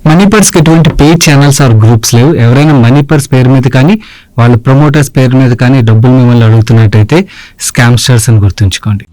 Money purse కి ఎటువంటి paid channels are groups లేవు. ఎవరైనా మనీ పర్స్ పేరు మీద కానీ వాళ్ళ ప్రమోటర్స్ పేరు మీద కానీ డబ్బులు మిమ్మల్ని అడుగుతున్నట్టయితే స్కామ్స్టర్స్ అని గుర్తుంచుకోండి.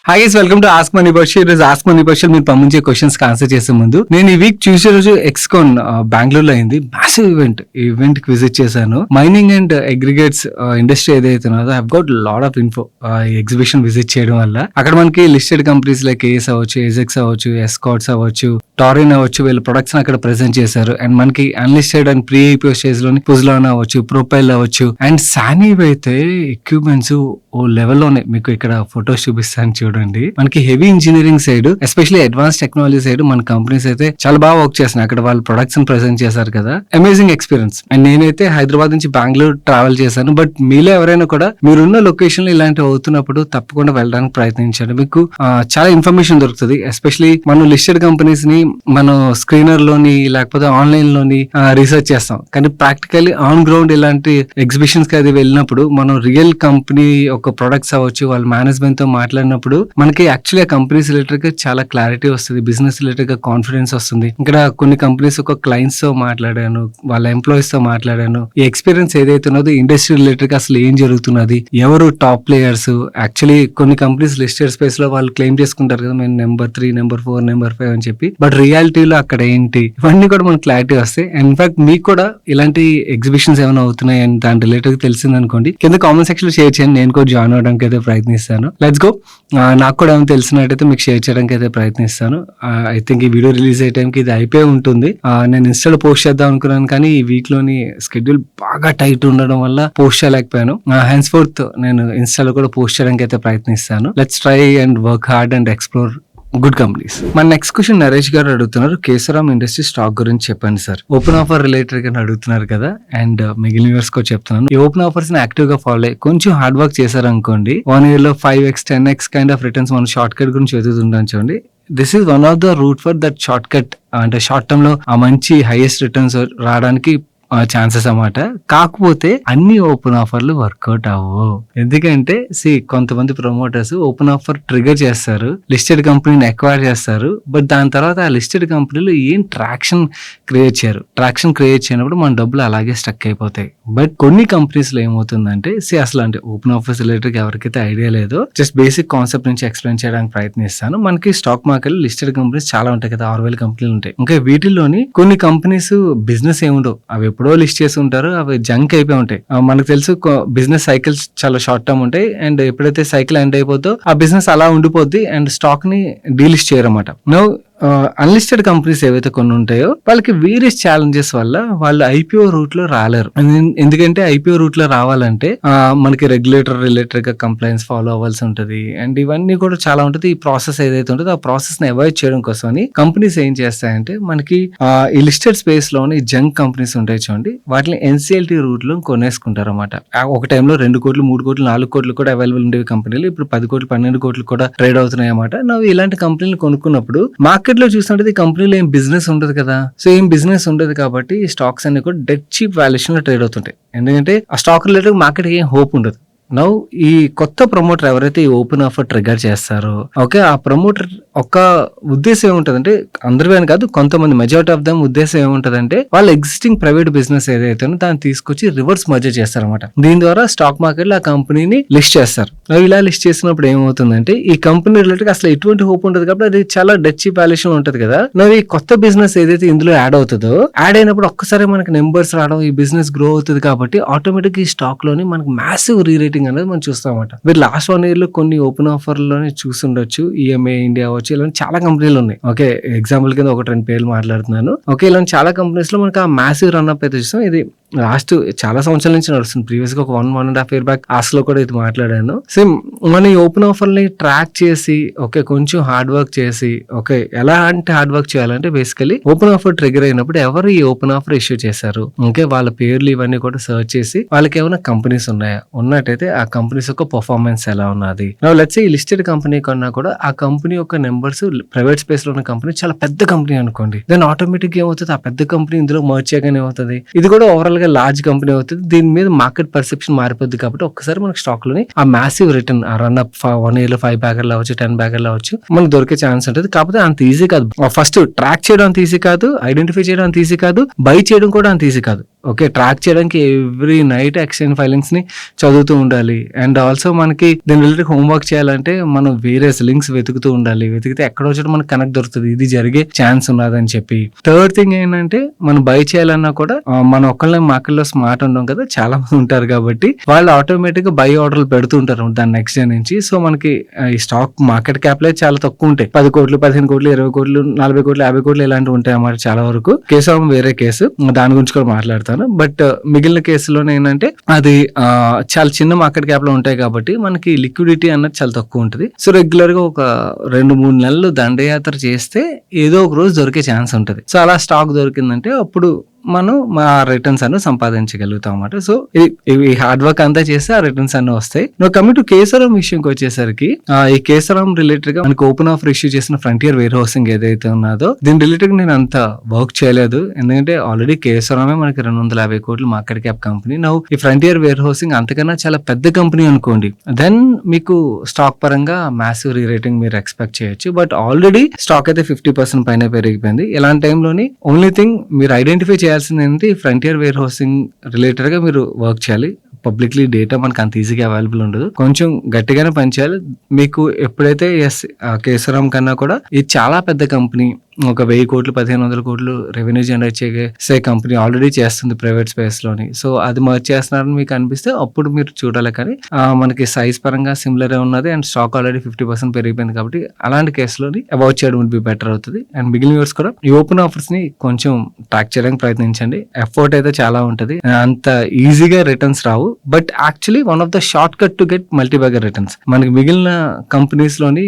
Hi guys, welcome to ask money బర్షి. ఈరోజు ఆస్క్ మనీ బర్షి మీరు పంపించే క్వశ్చన్స్ కి ఆన్సర్ చేసే ముందు నేను ఈ వీక్ చూసే రోజు ఎక్స్కాన్ బెంగళూరులో అయింది. Massive event. ఈ ఈవెంట్ కి విజిట్ చేశాను. మైనింగ్ అండ్ అగ్రిగేట్స్ ఇండస్ట్రీ ఏదైతే ఉన్నదో I got lot of info ఈ ఎగ్జిబిషన్ విజిట్ చేయడం వల్ల. అక్కడ మనకి లిస్టెడ్ కంపెనీస్ లైక్ ఏఎస్ అవ్వచ్చు, ఎజెక్స్ అవ్వచ్చు, ఎస్కాట్స్ అవ్వచ్చు, టారిన్ అవ్వచ్చు, వీళ్ళ ప్రొడక్ట్స్ అక్కడ ప్రెజెంట్ చేశారు. అండ్ మనకి unlisted and pre IPO stage లోని పుజ్లాన్ అవ్వచ్చు, ప్రొపైల్ అవ్వచ్చు, అండ్ సానీవ్ అయితే ఎక్విప్మెంట్స్ ఓ లెవెల్లోనే మీకు ఇక్కడ ఫొటోస్ చూపిస్తాను చూడండి. మనకి heavy engineering side, especially advance technology side మన కంపెనీస్ అయితే చాలా బాగా వర్క్ చేస్తున్నాయి. అక్కడ వాళ్ళ ప్రొడక్ట్స్ ప్రెజెంట్ చేశారు కదా, అమేజింగ్ ఎక్స్పీరియన్స్. అండ్ నేనైతే హైదరాబాద్ నుంచి బెంగళూరు ట్రావెల్ చేశాను. బట్ మీలో ఎవరైనా కూడా మీరున్న లొకేషన్ లో ఇలాంటివి అవుతున్నప్పుడు తప్పకుండా వెళ్ళడానికి ప్రయత్నించండి. మీకు చాలా ఇన్ఫర్మేషన్ దొరుకుతుంది. ఎస్పెషల్లీ మనం లిస్టెడ్ కంపెనీస్ ని మనం స్క్రీనర్ లోని లేకపోతే ఆన్లైన్ లోని రీసెర్చ్ చేస్తాం. కానీ ప్రాక్టికల్లీ ఆన్ గ్రౌండ్ ఇలాంటి ఎగ్జిబిషన్స్ కి అది వెళ్ళినప్పుడు మనం రియల్ కంపెనీ ఒక ప్రొడక్ట్స్ అవ్వచ్చు, వాళ్ళ మేనేజ్మెంట్ తో మాట్లాడినప్పుడు మనకి యాక్చువల్లీ కంపెనీస్ రిలేటెడ్ గా చాలా క్లారిటీ వస్తుంది, బిజినెస్ రిలేటెడ్ గా కాన్ఫిడెన్స్ వస్తుంది. ఇక్కడ కొన్ని కంపెనీస్ ఒక క్లయింట్స్ తో మాట్లాడాను, వాళ్ళ ఎంప్లాయీస్ తో మాట్లాడాను. ఈ ఎక్స్పీరియన్స్ ఏదైతే ఉన్నదో ఇండస్ట్రీ రిలేటెడ్ గా అసలు ఏం జరుగుతున్నది, ఎవరు టాప్ ప్లేయర్స్. యాక్చువల్లీ కొన్ని కంపెనీస్ లిస్టెడ్ స్పేస్ లో వాళ్ళు క్లెయిమ్ చేసుకుంటారు కదా, మేము నెంబర్ 3, నెంబర్ 4, నెంబర్ 5 అని చెప్పి. బట్ రియాలిటీలో అక్కడ ఏంటి, ఇవన్నీ కూడా మనకు క్లారిటీ వస్తాయి. ఇన్ఫాక్ట్ మీకు కూడా ఇలాంటి ఎగ్జిబిషన్స్ ఏమైనా అవుతున్నాయి అని దాని రిలేటెడ్ గా తెలిసింది అనుకోండి, కింద కామెంట్ సెక్షన్ లో షేర్ చేయండి. నేను కూడా జాయిన్ అవడానికి అయితే ప్రయత్నిస్తాను. Let's go. నాకు కూడా ఏమైనా తెలిసినట్టయితే మీకు షేర్ చేయడానికి అయితే ప్రయత్నిస్తాను. ఐ థింక్ ఈ వీడియో రిలీజ్ అయ్యే టైంకి ఇది అయిపోయి ఉంటుంది. నేను ఇన్స్టాలో పోస్ట్ చేద్దాం అనుకున్నాను, కానీ ఈ వీక్ లోని స్కెడ్యూల్ బాగా టైట్ ఉండడం వల్ల పోస్ట్ చేయలేకపోయాను. హెన్స్ ఫోర్త్ నేను ఇన్స్టాలో కూడా పోస్ట్ చేయడానికి అయితే ప్రయత్నిస్తాను. Let's try and work hard and explore good companies. మన నెక్స్ట్ క్వశ్చన్ నరేష్ గారు అడుగుతున్నారు, కేశవరామ్ ఇండస్ట్రీ స్టాక్ గురించి చెప్పండి సార్. ఓపెన్ ఆఫర్ రిలేటెడ్ గా అడుగుతున్నారు కదా, అండ్ మిగిలిన వ్యూవర్స్ కూడా చెప్తున్నాను. ఈ ఓపెన్ ఆఫర్స్ ని యాక్టివ్ గా ఫాలో అయ్యి కొంచెం హార్డ్ వర్క్ చేశారు అనుకోండి, 1 year లో 5x 10x kind of returns మనం షార్ట్ కట్ గురించి వెతుకుతుంటాం చూడండి. This is one of the route for that short cut. అంటే షార్ట్ టర్మ్ లో ఆ మంచి హైయెస్ట్ రిటర్న్స్ రావడానికి ఛాన్సెస్ అన్నమాట. కాకపోతే అన్ని ఓపెన్ ఆఫర్లు వర్కౌట్ అవ్వవు. ఎందుకంటే కొంతమంది ప్రమోటర్స్ ఓపెన్ ఆఫర్ ట్రిగర్ చేస్తారు, లిస్టెడ్ కంపెనీని ఎక్వైర్ చేస్తారు. బట్ దాని తర్వాత ఆ లిస్టెడ్ కంపెనీలో ఏం ట్రాక్షన్ క్రియేట్ చేయరు. ట్రాక్షన్ క్రియేట్ చేయనప్పుడు మన డబ్బులు అలాగే స్టక్ అయిపోతాయి. బట్ కొన్ని కంపెనీస్ లో ఏమవుతుందంటే అసలు అంటే ఓపెన్ ఆఫర్స్ రిలేటెడ్ ఎవరికైతే ఐడియా లేదో జస్ట్ బేసిక్ కాన్సెప్ట్ నుంచి ఎక్స్ప్లెయిన్ చేయడానికి ప్రయత్నిస్తాను. మనకి స్టాక్ మార్కెట్ లిస్టెడ్ కంపెనీస్ చాలా ఉంటాయి కదా, 6,000 కంపెనీలు ఉంటాయి. ఇంకా వీటిల్లోని కొన్ని కంపెనీస్ బిజినెస్ ఏముండవు, అవి ఎప్పుడో లిస్ట్ చేసి ఉంటారు, అవి జంక్ అయిపోయి ఉంటాయి. మనకు తెలుసు బిజినెస్ సైకిల్స్ చాలా షార్ట్ టర్మ్ ఉంటాయి. అండ్ ఎప్పుడైతే సైకిల్ ఎండ్ అయిపోతుందో ఆ బిజినెస్ అలా ఉండిపోద్ది అండ్ స్టాక్ ని డీలిస్ట్ చేయరన్నమాట. నో అన్లిస్టెడ్ కంపెనీస్ ఏవైతే కొన్ని ఉంటాయో వాళ్ళకి వేరియస్ ఛాలెంజెస్ వల్ల వాళ్ళు ఐపీఓ రూట్ లో రాలేరు. ఎందుకంటే ఐపీఓ రూట్ లో రావాలంటే మనకి రెగ్యులేటర్ రిలేటెడ్ గా కంప్లైంట్స్ ఫాలో అవ్వాల్సి ఉంటది. అండ్ ఇవన్నీ కూడా చాలా ఉంటుంది. ఈ ప్రాసెస్ ఏదైతే ఉంటుందో ఆ ప్రాసెస్ ని అవాయిడ్ చేయడం కోసం అని కంపెనీస్ ఏం చేస్తాయంటే మనకి ఈ లిస్టెడ్ స్పేస్ లోని జంక్ కంపెనీస్ ఉంటాయి చూడండి, వాటిని ఎన్సీఎల్టీ రూట్ లో కొనేసుకుంటారు అనమాట. ఒక టైంలో 2 కోట్లు 3 కోట్లు 4 కోట్లు కూడా అవైలబుల్ ఉండేవి కంపెనీలు ఇప్పుడు 10 కోట్లు 12 కోట్లు కూడా ట్రేడ్ అవుతున్నాయి అన్నమాట. ఇలాంటి కంపెనీలు కొనుక్కున్నప్పుడు మార్కెట్ లో చూస్తుంటే కంపెనీలో ఏం బిజినెస్ ఉండదు కదా. ఏం బిజినెస్ ఉండదు కాబట్టి స్టాక్స్ అన్ని కూడా డెడ్ చీప్ వాల్యుయేషన్ లో ట్రేడ్ అవుతుంటాయి. ఎందుకంటే ఆ స్టాక్ రిలేటెడ్ మార్కెట్ ఏం హోప్ ఉండదు. నౌ ఈ కొత్త ప్రమోటర్ ఎవరైతే ఈ ఓపెన్ ఆఫర్ ట్రిగర్ చేస్తారో ఓకే, ఆ ప్రమోటర్ ఒక ఉద్దేశం ఏముంటదంటే, అందరూ అని కాదు కొంతమంది మెజారిటీ ఆఫ్ దమ్ ఉద్దేశం ఏముంటదంటే వాళ్ళ ఎగ్జిస్టింగ్ ప్రైవేట్ బిజినెస్ ఏదైతే దాన్ని తీసుకొచ్చి రివర్స్ మర్జర్ చేస్తారన్నమాట. దీని ద్వారా స్టాక్ మార్కెట్ లో ఆ కంపెనీని లిస్ట్ చేస్తారు. ఇలా లిస్ట్ చేసినప్పుడు ఏమవుతుందంటే ఈ కంపెనీ రిలేటెడ్ అసలు ఎటువంటి హోప్ ఉంటుంది కాబట్టి అది చాలా డెడ్ చీప్ వాల్యుయేషన్ ఉంటది కదా. ఈ కొత్త బిజినెస్ ఏదైతే ఇందులో యాడ్ అవుతుందో, యాడ్ అయినప్పుడు ఒక్కసారి మనకి నెంబర్స్ రావడం, ఈ బిజినెస్ గ్రో అవుతుంది కాబట్టి ఆటోమేటిక్ ఈ స్టాక్ లోని మనకి మ్యాసివ్ రీరేటింగ్ అనేది మనం చూస్తామన్నమాట. మీరు లాస్ట్ 1 year లో కొన్ని ఓపెన్ ఆఫర్ లోనే చూసుండొచ్చు. ఈఎంఐ ఇండియా వచ్చి ఇలా చాలా కంపెనీలు ఉన్నాయి. ఓకే, ఎగ్జాంపుల్ కింద 1-2 పేర్లు మాట్లాడుతున్నాను. ఓకే, ఇలా చాలా కంపెనీస్ లో మనకి ఆ మ్యాసివ్ రన్ అప్ అయితే చూస్తాం. ఇది లాస్ట్ చాలా సంవత్సరాల నుంచి నడుస్తుంది. ప్రీవియస్ గా ఒక 1.5 year బ్యాక్ ఆస్ లో కూడా ఇది మాట్లాడాను. సేమ్ మన ఈ ఓపెన్ ఆఫర్ ని ట్రాక్ చేసి ఓకే కొంచెం హార్డ్ వర్క్ చేసి, ఓకే ఎలా అంటే హార్డ్ వర్క్ చేయాలంటే బేసికలీ ఓపెన్ ఆఫర్ ట్రిగర్ అయినప్పుడు ఎవరు ఈ ఓపెన్ ఆఫర్ ఇష్యూ చేశారు, ఓకే వాళ్ళ పేర్లు ఇవన్నీ కూడా సర్చ్ చేసి వాళ్ళకి ఏమైనా కంపెనీస్ ఉన్నాయా, ఉన్నట్టయితే ఆ కంపెనీస్ యొక్క పర్ఫార్మెన్స్ ఎలా ఉన్నది. లెట్స్ సే ఈ లిస్టెడ్ కంపెనీ కన్నా కూడా ఆ కంపెనీ యొక్క నెంబర్స్ ప్రైవేట్ స్పేస్ లో ఉన్న కంపెనీ చాలా పెద్ద కంపెనీ అనుకోండి, దెన్ ఆటోమేటిక్ గా ఏమవుతుంది, ఆ పెద్ద కంపెనీ ఇందులో మర్జ్ చేయగానే ఏమవుతుంది, ఇది కూడా ఓవరాల్ గా లార్జ్ కంపెనీ అవుతుంది. దీని మీద మార్కెట్ పర్సెప్షన్ మారిపోద్ది. కాబట్టి ఒక్కసారి మనకి స్టాక్ లోని ఆ మ్యాసివ్ రిటర్న్, ఆ రన్ అప్ 1 year లో 5 బ్యాగర్లు అవ్వచ్చు, 10 బ్యాగర్లు అవ్వచ్చు, మనకు దొరికే ఛాన్స్ ఉంటుంది. కాకపోతే అంత ఈజీ కాదు. ఫస్ట్ ట్రాక్ చేయడం అంత ఈజీ కాదు, ఐడెంటిఫై చేయడం అంత ఈజీ కాదు, బై చేయడం కూడా అంత ఈజీ కాదు. ఓకే, ట్రాక్ చేయడానికి ఎవ్రీ నైట్ ఎక్స్చేంజ్ ఫైలింగ్స్ ని చదువుతూ ఉండాలి. అండ్ ఆల్సో మనకి దీని రిలేటెడ్ హోంవర్క్ చేయాలంటే మనం వేరే లింక్స్ వెతుకుతూ ఉండాలి. వెతికితే ఎక్కడో చోట మనకు కనెక్ట్ దొరుకుతుంది, ఇది జరిగే ఛాన్స్ ఉన్నదని చెప్పి. థర్డ్ థింగ్ ఏంటంటే మనం బై చేయాలన్నా కూడా మన ఒక్కళ్ళ మార్కెట్లో స్మార్ట్ ఉండం కదా, చాలా మంది ఉంటారు కాబట్టి వాళ్ళు ఆటోమేటిక్ గా బై ఆర్డర్లు పెడుతూ ఉంటారు దాని నెక్స్ట్ డే నుంచి. సో మనకి ఈ స్టాక్ మార్కెట్ క్యాపిటల్ చాలా తక్కువ ఉంటాయి, 10 కోట్లు, 15 కోట్లు, 20 కోట్లు, 40 కోట్లు, 50 కోట్లు ఇలాంటివి ఉంటాయి అన్నమాట చాలా వరకు. కేసు వేరే కేసు, దాని గురించి కూడా మాట్లాడతాను. బట్ మిగిలిన కేసులోనే ఏంటంటే అది చాలా చిన్న మార్కెట్ క్యాప్ లో ఉంటాయి కాబట్టి మనకి లిక్విడిటీ అన్నది చాలా తక్కువ ఉంటుంది. సో రెగ్యులర్ గా ఒక 2-3 నెలలు దండయాత్ర చేస్తే ఏదో ఒక రోజు దొరికే ఛాన్స్ ఉంటుంది. సో అలా స్టాక్ దొరికిందంటే అప్పుడు మనం మా రిటర్న్స్ అನ್ನು సంపాదించగలుగుతాం అన్నమాట. సో ఇవి హార్డ్ వర్క్ అంతా చేస్తే ఆ రిటర్న్స్ అన్ని వస్తాయి. నువ్వు కమింగ్ టు కేసరం విషయంకి వచ్చేసరికి ఈ కేసరం రిలేటెడ్ గా మనకి ఓపెన్ ఆఫర్ ఇష్యూ చేసిన ఫ్రంటియర్ వేర్ హౌసింగ్ ఏదైతే ఉన్నదో దీని రిలేటెడ్ గా నేను అంత వర్క్ చేయలేదు. ఎందుకంటే ఆల్రెడీ కేసరమే మనకి 250 కోట్లు మార్కెట్ క్యాప్ కంపెనీ. నవ్వు ఈ ఫ్రంటియర్ వేర్ హౌసింగ్ అంతకన్నా చాలా పెద్ద కంపెనీ అనుకోండి, దెన్ మీకు స్టాక్ పరంగా మ్యాసివ్ రీరేటింగ్ మీరు ఎక్స్పెక్ట్ చేయొచ్చు. బట్ ఆల్రెడీ స్టాక్ అయితే 50% పైన పెరిగిపోయింది. ఇలాంటి టైంలోని ఓన్లీ థింగ్ మీరు ఐడెంటిఫై చేయాల్సింది ఏంటి, ఫ్రంటియర్ వేర్ హౌసింగ్ రిలేటెడ్ గా మీరు వర్క్ చేయాలి. పబ్లిక్లీ డేటా మనకు అంత ఈజీగా అవైలబుల్ ఉండదు, కొంచెం గట్టిగానే పనిచేయాలి. మీకు ఎప్పుడైతే కేసరం కన్నా కూడా ఇది చాలా పెద్ద కంపెనీ, ఒక 1000 కోట్లు 1500 కోట్లు రెవెన్యూ జనరేట్ చేసే కంపెనీ ఆల్రెడీ చేస్తుంది ప్రైవేట్ స్పేస్ లోని. సో అది మర్జ్ చేస్తున్నారని మీకు అనిపిస్తే అప్పుడు మీరు చూడాలి. కానీ మనకి సైజ్ పరంగా సిమిలర్ ఉన్నది అండ్ స్టాక్ ఆల్రెడీ 50% పెరిగిపోయింది కాబట్టి అలాంటి కేసులోని అవాయిడ్ చేయడం వుడ్ బి బెటర్ అవుతుంది. అండ్ మిగిలిన వ్యూవర్స్ కూడా ఈ ఓపెన్ ఆఫర్స్ ని కొంచెం ట్రాక్ చేయడానికి ప్రయత్నించండి. ఎఫర్ట్ అయితే చాలా ఉంటది, అంత ఈజీగా returns Rao. But actually one of the short cut to get multi bagger returns. మనకి మిగిలిన కంపెనీస్ లోని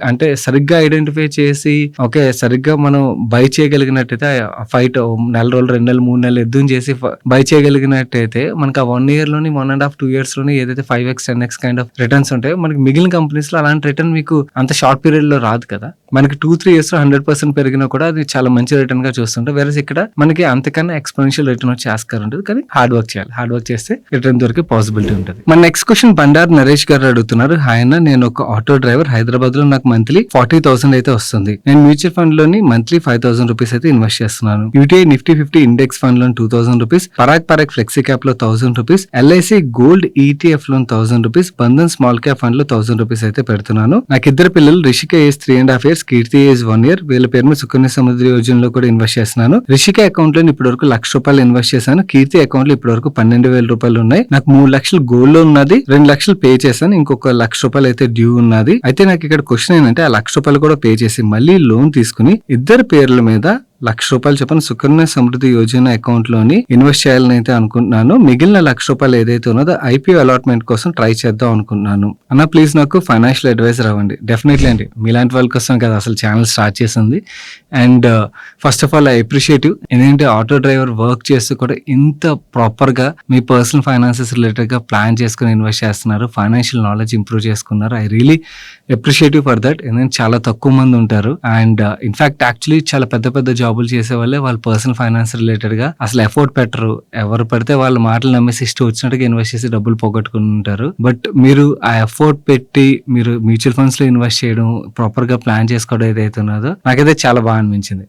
అంటే సరిగ్గా ఐడెంటిఫై చేసి ఓకే సరిగ్గా మనం బై చేయగలిగినట్టయితే ఫైట్ నెల రోజులు 2 నెలలు 3 నెలలు యుద్ధం చేసి బై చేయగలిగినట్టయితే మనకి ఆ 1 year లోని 1.5 2 years లోని ఏదైతే 5x 10x kind of returns ఉంటాయో మనకి మిగిలిన కంపెనీస్ లో అలాంటి రిటర్న్ మీకు అంత షార్ట్ పీరియడ్ లో రాదు కదా. మనకి 2-3 years లో 100% పెరిగినా కూడా అది చాలా మంచి రిటర్న్ గా చూస్తుంటాం. వేరేస్ ఇక్కడ మనకి అంతకన్నా ఎక్స్పోనెన్షియల్ రిటర్న్ వచ్చే ఆస్కారం ఉంటుంది. కానీ హార్డ్ వర్క్ చేయాలి, హార్డ్ వర్క్ చేస్తే రిటర్న్ దొరికే పాసిబిలిటీ ఉంటుంది. మన నెక్స్ట్ క్వశ్చన్ బండారు నరేష్ గారు అడుగుతున్నారు. హాయ్ అన్న, నేను ఒక ఆటో డ్రైవర్, హైదరాబాద్ లో నాకు మంత్లీ 40,000 అయితే వస్తుంది. నేను మ్యూచువల్ ఫండ్ లోని మంత్లీ 5,000 రూపీస్ అయితే ఇన్వెస్ట్ చేస్తున్నాను. యూటీఐ నిఫ్టీ 50 ఇండెక్స్ ఫండ్ లో 2,000 రూపీస్, పరాగ్ ఫ్లెక్సీ క్యాప్ లో 1,000 రూపీస్, ఎల్ఐసి గోల్డ్ ఈటీఎఫ్ లో 1,000 rupees, Bandhan small cap fund లో 1,000 రూపీస్ అయితే పెడుతున్నాను. నాకు 2 పిల్లలు, రిషిక ఏజ్ 3.5 years, కీర్తి ఏజ్ 1 year. వీళ్ళ పేరు మీద సుకన్య సమృద్ధి యోజనలో కూడా ఇన్వెస్ట్ చేస్తున్నాను. రిషిక అకౌంట్ లో ఇప్పటి వరకు ₹1,00,000 ఇన్వెస్ట్ చేశాను. కీర్తి అకౌంట్ లో ఇప్పటి వరకు ₹12,000 ఉన్నాయి. నాకు 3 లక్షలు గోల్డ్ లో ఉన్నది, 2 లక్షలు పే చేశాను, ఇంకొక ₹1,00,000 అయితే డ్యూ ఉన్నది. అయితే నాకు ఇక్కడ క్వశ్చన్ ఏంటంటే ఆ ₹1,00,000 కూడా పే చేసి మళ్ళీ లోన్ తీసుకుని 2 పేర్ల మీద ₹1,00,000 చెప్పని సుకన్య సమృద్ధి యోజన అకౌంట్ లోని ఇన్వెస్ట్ చేయాలని అయితే అనుకుంటున్నాను. మిగిలిన ₹1,00,000 ఏదైతే ఉన్నదో ఐపీఓ అలాట్మెంట్ కోసం ట్రై చేద్దాం అనుకుంటున్నాను. అన్న ప్లీజ్ నాకు ఫైనాన్షియల్ అడ్వైజర్ అవ్వండి. డెఫినెట్లీ అండి, మీలాంటి వాళ్ళ కోసం కదా అసలు ఛానల్ స్టార్ట్ చేసింది. And first of all I appreciate you. ఎందుకంటే ఆటో డ్రైవర్ వర్క్ చేస్తూ కూడా ఇంత ప్రాపర్ గా మీ పర్సనల్ ఫైనాన్సెస్ రిలేటెడ్ గా ప్లాన్ చేసుకుని ఇన్వెస్ట్ చేస్తున్నారు, ఫైనాన్షియల్ నాలెడ్జ్ ఇంప్రూవ్ చేసుకున్నారు. I really appreciate you for that. ఎందుకంటే చాలా తక్కువ మంది ఉంటారు. అండ్ ఇన్ఫాక్ట్ యాక్చువల్లీ చాలా పెద్ద పెద్ద జాబులు చేసే వాళ్ళే వాళ్ళ పర్సనల్ ఫైనాన్స్ రిలేటెడ్ గా అసలు ఎఫోర్ట్ పెట్టరు. ఎవరు పడితే వాళ్ళ మాటలు నమ్మేసి ఇష్టం వచ్చినట్టుగా ఇన్వెస్ట్ చేసి డబ్బులు పోగొట్టుకుని ఉంటారు. బట్ మీరు ఆ ఎఫోర్ట్ పెట్టి మీరు మ్యూచువల్ ఫండ్స్ లో ఇన్వెస్ట్ చేయడం, ప్రాపర్ గా ప్లాన్ చేసుకోవడం ఏదైతే ఉన్నదో నాకైతే చాలా బాగా అనిపించింది.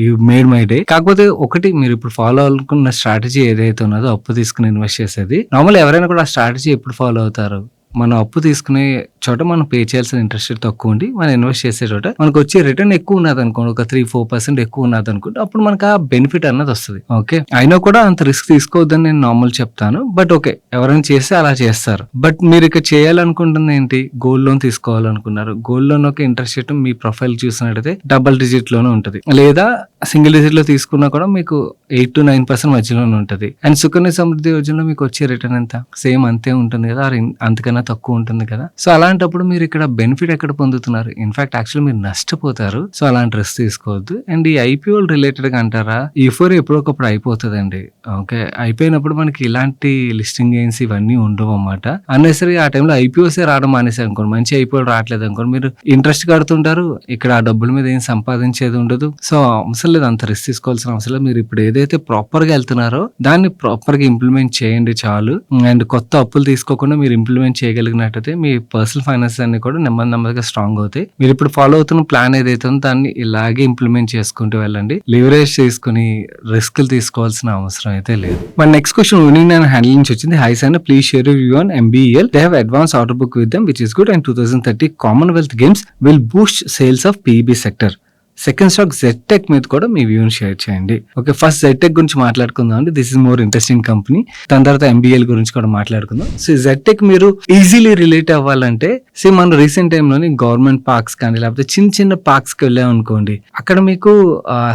You made my day. కాకపోతే ఒకటి, మీరు ఇప్పుడు ఫాలో అనుకున్న స్ట్రాటజీ ఏదైతే ఉన్నదో అప్పు తీసుకుని ఇన్వెస్ట్ చేసేది, నార్మల్ ఎవరైనా కూడా ఆ స్ట్రాటజీ ఎప్పుడు ఫాలో అవుతారు? మనం అప్పు తీసుకునే చోట మనం పే చేయాల్సిన ఇంట్రెస్ట్ రేట్ తక్కువ ఉండి మనం ఇన్వెస్ట్ చేసే చోట మనకు వచ్చే రిటర్న్ ఎక్కువ ఉన్నది అనుకోండి, ఒక 3-4% ఎక్కువ ఉన్నది అనుకుంటే అప్పుడు మనకు ఆ బెనిఫిట్ అన్నది వస్తుంది. ఓకే, అయినా కూడా అంత రిస్క్ తీసుకోవద్దని నేను నార్మల్ చెప్తాను. బట్ ఓకే, ఎవరైనా చేస్తే అలా చేస్తారు. బట్ మీరు ఇక్కడ చేయాలనుకుంటుంది ఏంటి, గోల్డ్ లోన్ తీసుకోవాలనుకున్నారు. గోల్డ్ లోన్ ఒక ఇంట్రెస్ట్ రేట్ మీ ప్రొఫైల్ చూసినట్టయితే డబుల్ డిజిట్ లోనే ఉంటుంది, లేదా సింగిల్ డిజిట్ లో తీసుకున్నా కూడా మీకు 8-9% మధ్యలోనే ఉంటుంది. అండ్ సుకన్య సమృద్ధి యోజనలో మీకు వచ్చే రిటర్న్ ఎంత, సేమ్ అంతే ఉంటుంది కదా, అంతకన్నా తక్కువ ఉంటుంది కదా. సో అలాంటి అలాంటప్పుడు మీరు ఇక్కడ బెనిఫిట్ ఎక్కడ పొందుతున్నారు? ఇన్‌ఫాక్ట్ యాక్చువల్లీ మీరు నష్టపోతారు. సో, అలాంటి రిస్క్ తీసుకోవద్దు. అండ్ ఈ ఐపీఓలు రిలేటెడ్‌గా అంటారా? యూఫోరియా ఎప్పుడోకప్పుడు అయిపోతదండి. ఓకే. అయిపోయినప్పుడు మనకి ఇలాంటి లిస్టింగ్ గెయిన్స్ ఇవన్నీ ఉండవన్నమాట. అన్నెసెసరీగా ఆ టైంలో ఐపీఓసే రావడం మానేసారనుకోండి, మంచి ఐపీఓలు రావట్లేదనుకోండి, మీరు ఇంట్రెస్ట్ కడుతుంటారు. ఇక్కడ ఆ డబ్బుల మీద ఏం సంపాదించేది ఉండదు. సో, అవసరం లేదు, అంత రిస్క్ తీసుకోవాల్సిన అవసరం లేదు. మీరు ఇప్పుడు ఏదైతే ప్రాపర్‌గా ఎళ్తున్నారో దాన్ని ప్రాపర్‌గా ఇంప్లిమెంట్ చేయండి చాలు. అండ్ కొత్త అప్పులు తీసుకోకుండా మీరు ఇంప్లిమెంట్ చేయగలిగినట్టయితే మీ పర్సనల్ ఫైనాన్సెస్ అన్నీ కూడా నెమ్మదిగా స్ట్రాంగ్ అవుతాయి. మీరు ఇప్పుడు ఫాలో అవుతున్న ప్లాన్ ఏదైతే ఉందో దాన్ని ఇలాగే ఇంప్లిమెంట్ చేసుకుంటూ వెళ్ళండి. లివరేజ్ తీసుకొని రిస్క్‌లు తీసుకోవాల్సిన అవసరం అయితే లేదు. మన next question union and handle నుంచి వచ్చింది. హై సైన్ please share your view on MBEL. They have advance order book with them which is good and 2030 Commonwealth Games will boost sales of PEB sector. Second stock జెడ్టెక్ మీద కూడా మీ వ్యూని share చేయండి. Okay, first జెడ్టెక్ గురించి మాట్లాడుకుందాం అండి. This is more interesting company. దాని తర్వాత ఎంబీఎల్ గురించి కూడా మాట్లాడుకుందాం. సో జెడ్టెక్ మీరు ఈజీలీ రిలేట్ అవ్వాలంటే మన రీసెంట్ టైంలోని గవర్నమెంట్ పార్క్స్ కానీ లేకపోతే చిన్న పార్క్స్కి వెళ్ళాం అనుకోండి, అక్కడ మీకు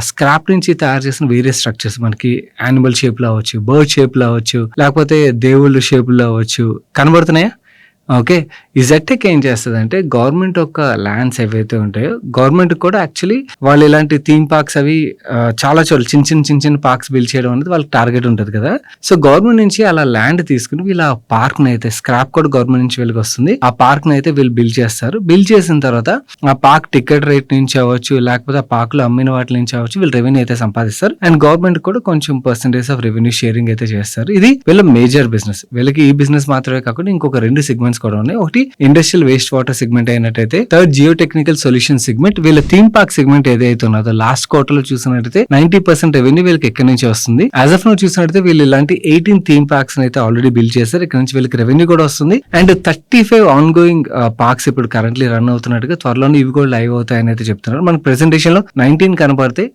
స్క్రాప్ నుంచి తయారు చేసిన వేరే స్ట్రక్చర్స్ మనకి యానిమల్ షేప్ లో అవ్వచ్చు, బర్డ్ షేప్ లో అవ్వచ్చు, లేకపోతే దేవుళ్ళ షేప్ లో అవ్వచ్చు, కనబడుతున్నాయా? ఓకే, ఈ జెడ్టెక్ ఏం చేస్తుందంటే గవర్నమెంట్ యొక్క ల్యాండ్స్ ఏవైతే ఉంటాయో గవర్నమెంట్ కూడా యాక్చువల్లీ వాళ్ళు ఇలాంటి థీమ్ పార్క్స్ అవి చాలా చోట్ల చిన్న పార్క్స్ బిల్డ్ చేయడం అనేది వాళ్ళకి టార్గెట్ ఉంటుంది కదా. సో గవర్నమెంట్ నుంచి అలా ల్యాండ్ తీసుకుని వీళ్ళు ఆ పార్క్ ని అయితే స్క్రాప్ కూడా గవర్నమెంట్ నుంచి వీళ్ళకి వస్తుంది. ఆ పార్క్ ని అయితే వీళ్ళు బిల్డ్ చేస్తారు. బిల్డ్ చేసిన తర్వాత ఆ పార్క్ టికెట్ రేట్ నుంచి అవ్వచ్చు, లేకపోతే ఆ పార్క్ లో అమ్మిన వాటి నుంచి అవ్వచ్చు, వీళ్ళు రెవెన్యూ అయితే సంపాదిస్తారు. అండ్ గవర్నమెంట్ కూడా కొంచెం పర్సెంటేజ్ ఆఫ్ రెవెన్యూ షేరింగ్ అయితే చేస్తారు. ఇది వీళ్ళ మేజర్ బిజినెస్. వీళ్ళకి ఈ బిజినెస్ మాత్రమే కాకుండా ఇంకొక 2 సెగ్మెంట్స్ కూడా ఉన్నాయి. ఒకటి ఇండస్ట్రియల్ వేస్ట్ వాటర్ సెగ్మెంట్ అయినట్టయితే, third geo technical solution segment. వీళ్ళ థీమ్ పార్క్ సెగ్మెంట్ ఏదైతే ఉన్నదో లాస్ట్ క్వార్టర్ లో చూసినట్టయితే 90% రెవెన్యూ వీళ్ళకి ఎక్కడి నుంచి వస్తుంది. యాజ్ ఆఫ్ నౌ చూసినట్టయితే వీళ్ళు ఇలాంటి 18 థీమ్ పార్క్స్ అయితే ఆల్రెడీ బిల్డ్ చేశారు. ఇక్కడ నుంచి వీళ్ళకి రెవెన్యూ కూడా వస్తుంది. అండ్ 35 ఆన్ గోయింగ్ పార్క్స్ ఇప్పుడు కరెంట్లీ రన్ అవుతున్నట్టుగా, త్వరలోనే ఇవి కూడా లైవ్ అవుతాయని అయితే చెప్తున్నారు. మన ప్రెసెంటేషన్ లో 19 కనబడితే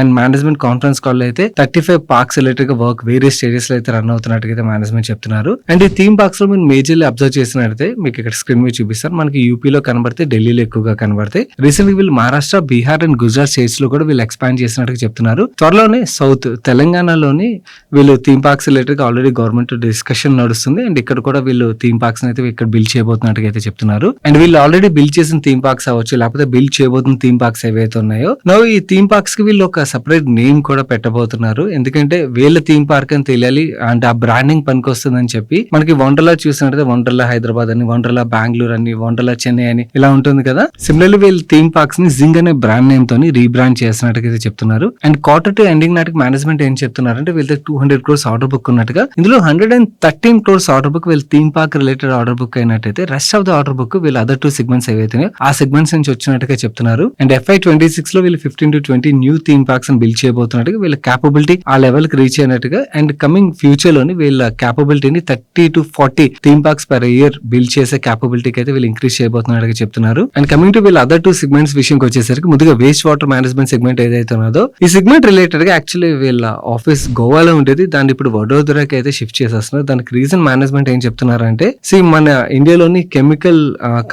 అండ్ మేనేజ్మెంట్ కాన్ఫరెన్స్ కాల్ లో అయితే 35 పార్క్స్ రిలేటెడ్ గా వర్క్ వేరియస్ స్టేజెస్ లో అయితే రన్ అవుతున్నట్టుగా అయితే మేనేజ్మెంట్ చెప్తున్నారు. అండ్ ఈ థీమ్ పార్క్స్ లో మీరు మేజర్లీ అబ్జర్వ్ చేసినట్టయితే మీకు ఇక్కడ స్క్రీన్ మీద చూపిస్తారు. మనకి యూపీలో కనబడితే, ఢిల్లీలో ఎక్కువగా కనబడతాయి. రీసెంట్ గా వీళ్ళు మహారాష్ట్ర, బీహార్ అండ్ గుజరాత్ స్టేట్స్ లో కూడా వీళ్ళు ఎక్స్పాండ్ చేసినట్టుగా చెప్తున్నారు. త్వరలోనే సౌత్ తెలంగాణలోని వీళ్ళు థీమ్ పార్క్స్ రిలేటెడ్ గా ఆల్రెడీ గవర్నమెంట్ డిస్కషన్ నడుస్తుంది. అండ్ ఇక్కడ కూడా వీళ్ళు థీమ్ పార్క్స్ అయితే ఇక్కడ బిల్డ్ చేయబోతున్నట్టుగా అయితే చెప్తున్నారు. అండ్ వీళ్ళు ఆల్రెడీ బిల్డ్ చేసిన థీమ్ పార్క్స్ అవ్వచ్చు, లేకపోతే బిల్డ్ చేయబోతున్న థీమ్ పార్క్స్ ఏవైతే ఉన్నాయో ఈ థీమ్ పార్క్స్ కి వీళ్ళు ఒక సెపరేట్ నేమ్ కూడా పెట్టబోతున్నారు. ఎందుకంటే వీళ్ళ థీమ్ పార్క్ అని తెలియాలి, అంటే ఆ బ్రాండింగ్ పనికి వస్తుందని చెప్పి. మనకి వండర్లా చూసినట్టయితే వండర్లా హైదరాబాద్ అని, వండర్లా బెంగళూరు అని, వండర్లా చెన్నై అని ఇలా ఉంటుంది కదా. సిమిలర్లీ వీళ్ళు థీమ్ పార్క్స్ ని జింగ్ అనే బ్రాండ్ నేమ్ తోని రీబ్రాండ్ చేసినట్టుగా అయితే చెప్తున్నారు. అండ్ Q2 ఎండింగ్ నాటికి మేనేజ్మెంట్ ఏం చెప్తున్నారంటే వీళ్ళకి 200 crores ఆర్డర్ బుక్ ఉన్నట్టుగా. ఇందులో 113 crores ఆర్డర్ బుక్ వీళ్ళు theme park related order book అయినట్టయితే, rest of the order book వీళ్ళు అదర్ 2 సెగ్మెంట్స్ ఏవైతే ఆ సెగ్మెంట్స్ నుంచి వచ్చినట్టుగా చెప్తున్నారు. అండ్ FY26 లో వీళ్ళు 15 to 20 new theme parks build చేయబోతున్నట్టుగా, వీళ్ళ క్యాపబిలిటీ ఆ లెవెల్ కి రీచ్ అయినట్టుగా. అండ్ కమింగ్ ఫ్యూచర్ లోని వీళ్ళ క్యాపబిలిటీని 30 to 40 theme parks per year build చేసే క్యాపబిలిటీకి అయితే వీళ్ళు ఇంక్రీజ్ చేయబోతున్నట్టుగా చెప్తున్నారు. అండ్ కమింగ్ టు వీళ్ళ అదర్ 2 సెగ్మెంట్స్ విషయంకి వచ్చేసరికి, ముందుగా వేస్ట్ వాటర్ మేనేజ్మెంట్ సెగ్మెంట్ ఏదైతే ఉన్నదో ఈ సెగ్మెంట్ రిలేటెడ్ గా యాక్చువల్లీ వీళ్ళ ఆఫీస్ గోవాలో ఉండేది, దాన్ని ఇప్పుడు వడోదరాకి అయితే షిఫ్ట్ చేసేస్తున్నారు. దానికి రీజన్ మేనేజ్మెంట్ ఏం చెప్తున్నారంటే, మన ఇండియాలోని కెమికల్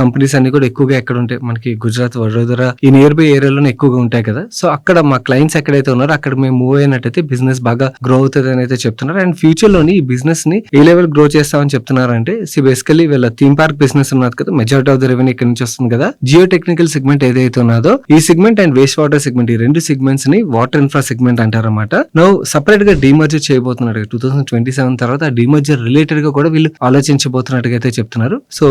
కంపెనీస్ అన్ని కూడా ఎక్కువగా ఎక్కడ ఉంటాయి, మనకి గుజరాత్, వడోదర ఈ నియర్ బై ఏరియాలోనే ఎక్కువగా ఉంటాయి కదా. సో అక్కడ మా క్లయింట్స్ ఎక్కడైతే ఉన్నారో అక్కడ మేము మూవ్ అయినట్టయితే బిజినెస్ బాగా గ్రో అవుతుంది అని అయితే చెప్తున్నారు. అండ్ ఫ్యూచర్ లోని ఈ బిజినెస్ ని ఏ లెవెల్ గ్రో చేస్తామని చెప్తున్నారంటే, బేసికలీ వీళ్ళ థీమ్ పార్క్ బిజినెస్ ఉన్నది కదా, మెజారిటీ ఆఫ్ ద రెవెన్యూ ఇక్కడ నుంచి వస్తుంది కదా. జియో టెక్నికల్ సెగ్మెంట్ ఏదైతే ఉన్నదో ఈ segment and waste water segment, ఈ 2 సెగ్మెంట్స్ ని వాటర్ ఇన్ఫ్రా సెగ్మెంట్ అంటారన్నమాట. నౌ సపరేట్ గా డీమర్జర్ చేయబోతున్నట్టుగా 2027 తర్వాత ఆ డీమర్జర్ రిలేటెడ్ గా కూడా వీళ్ళు ఆలోచించబోతున్నట్టుగా అయితే చెప్తున్నారు. సో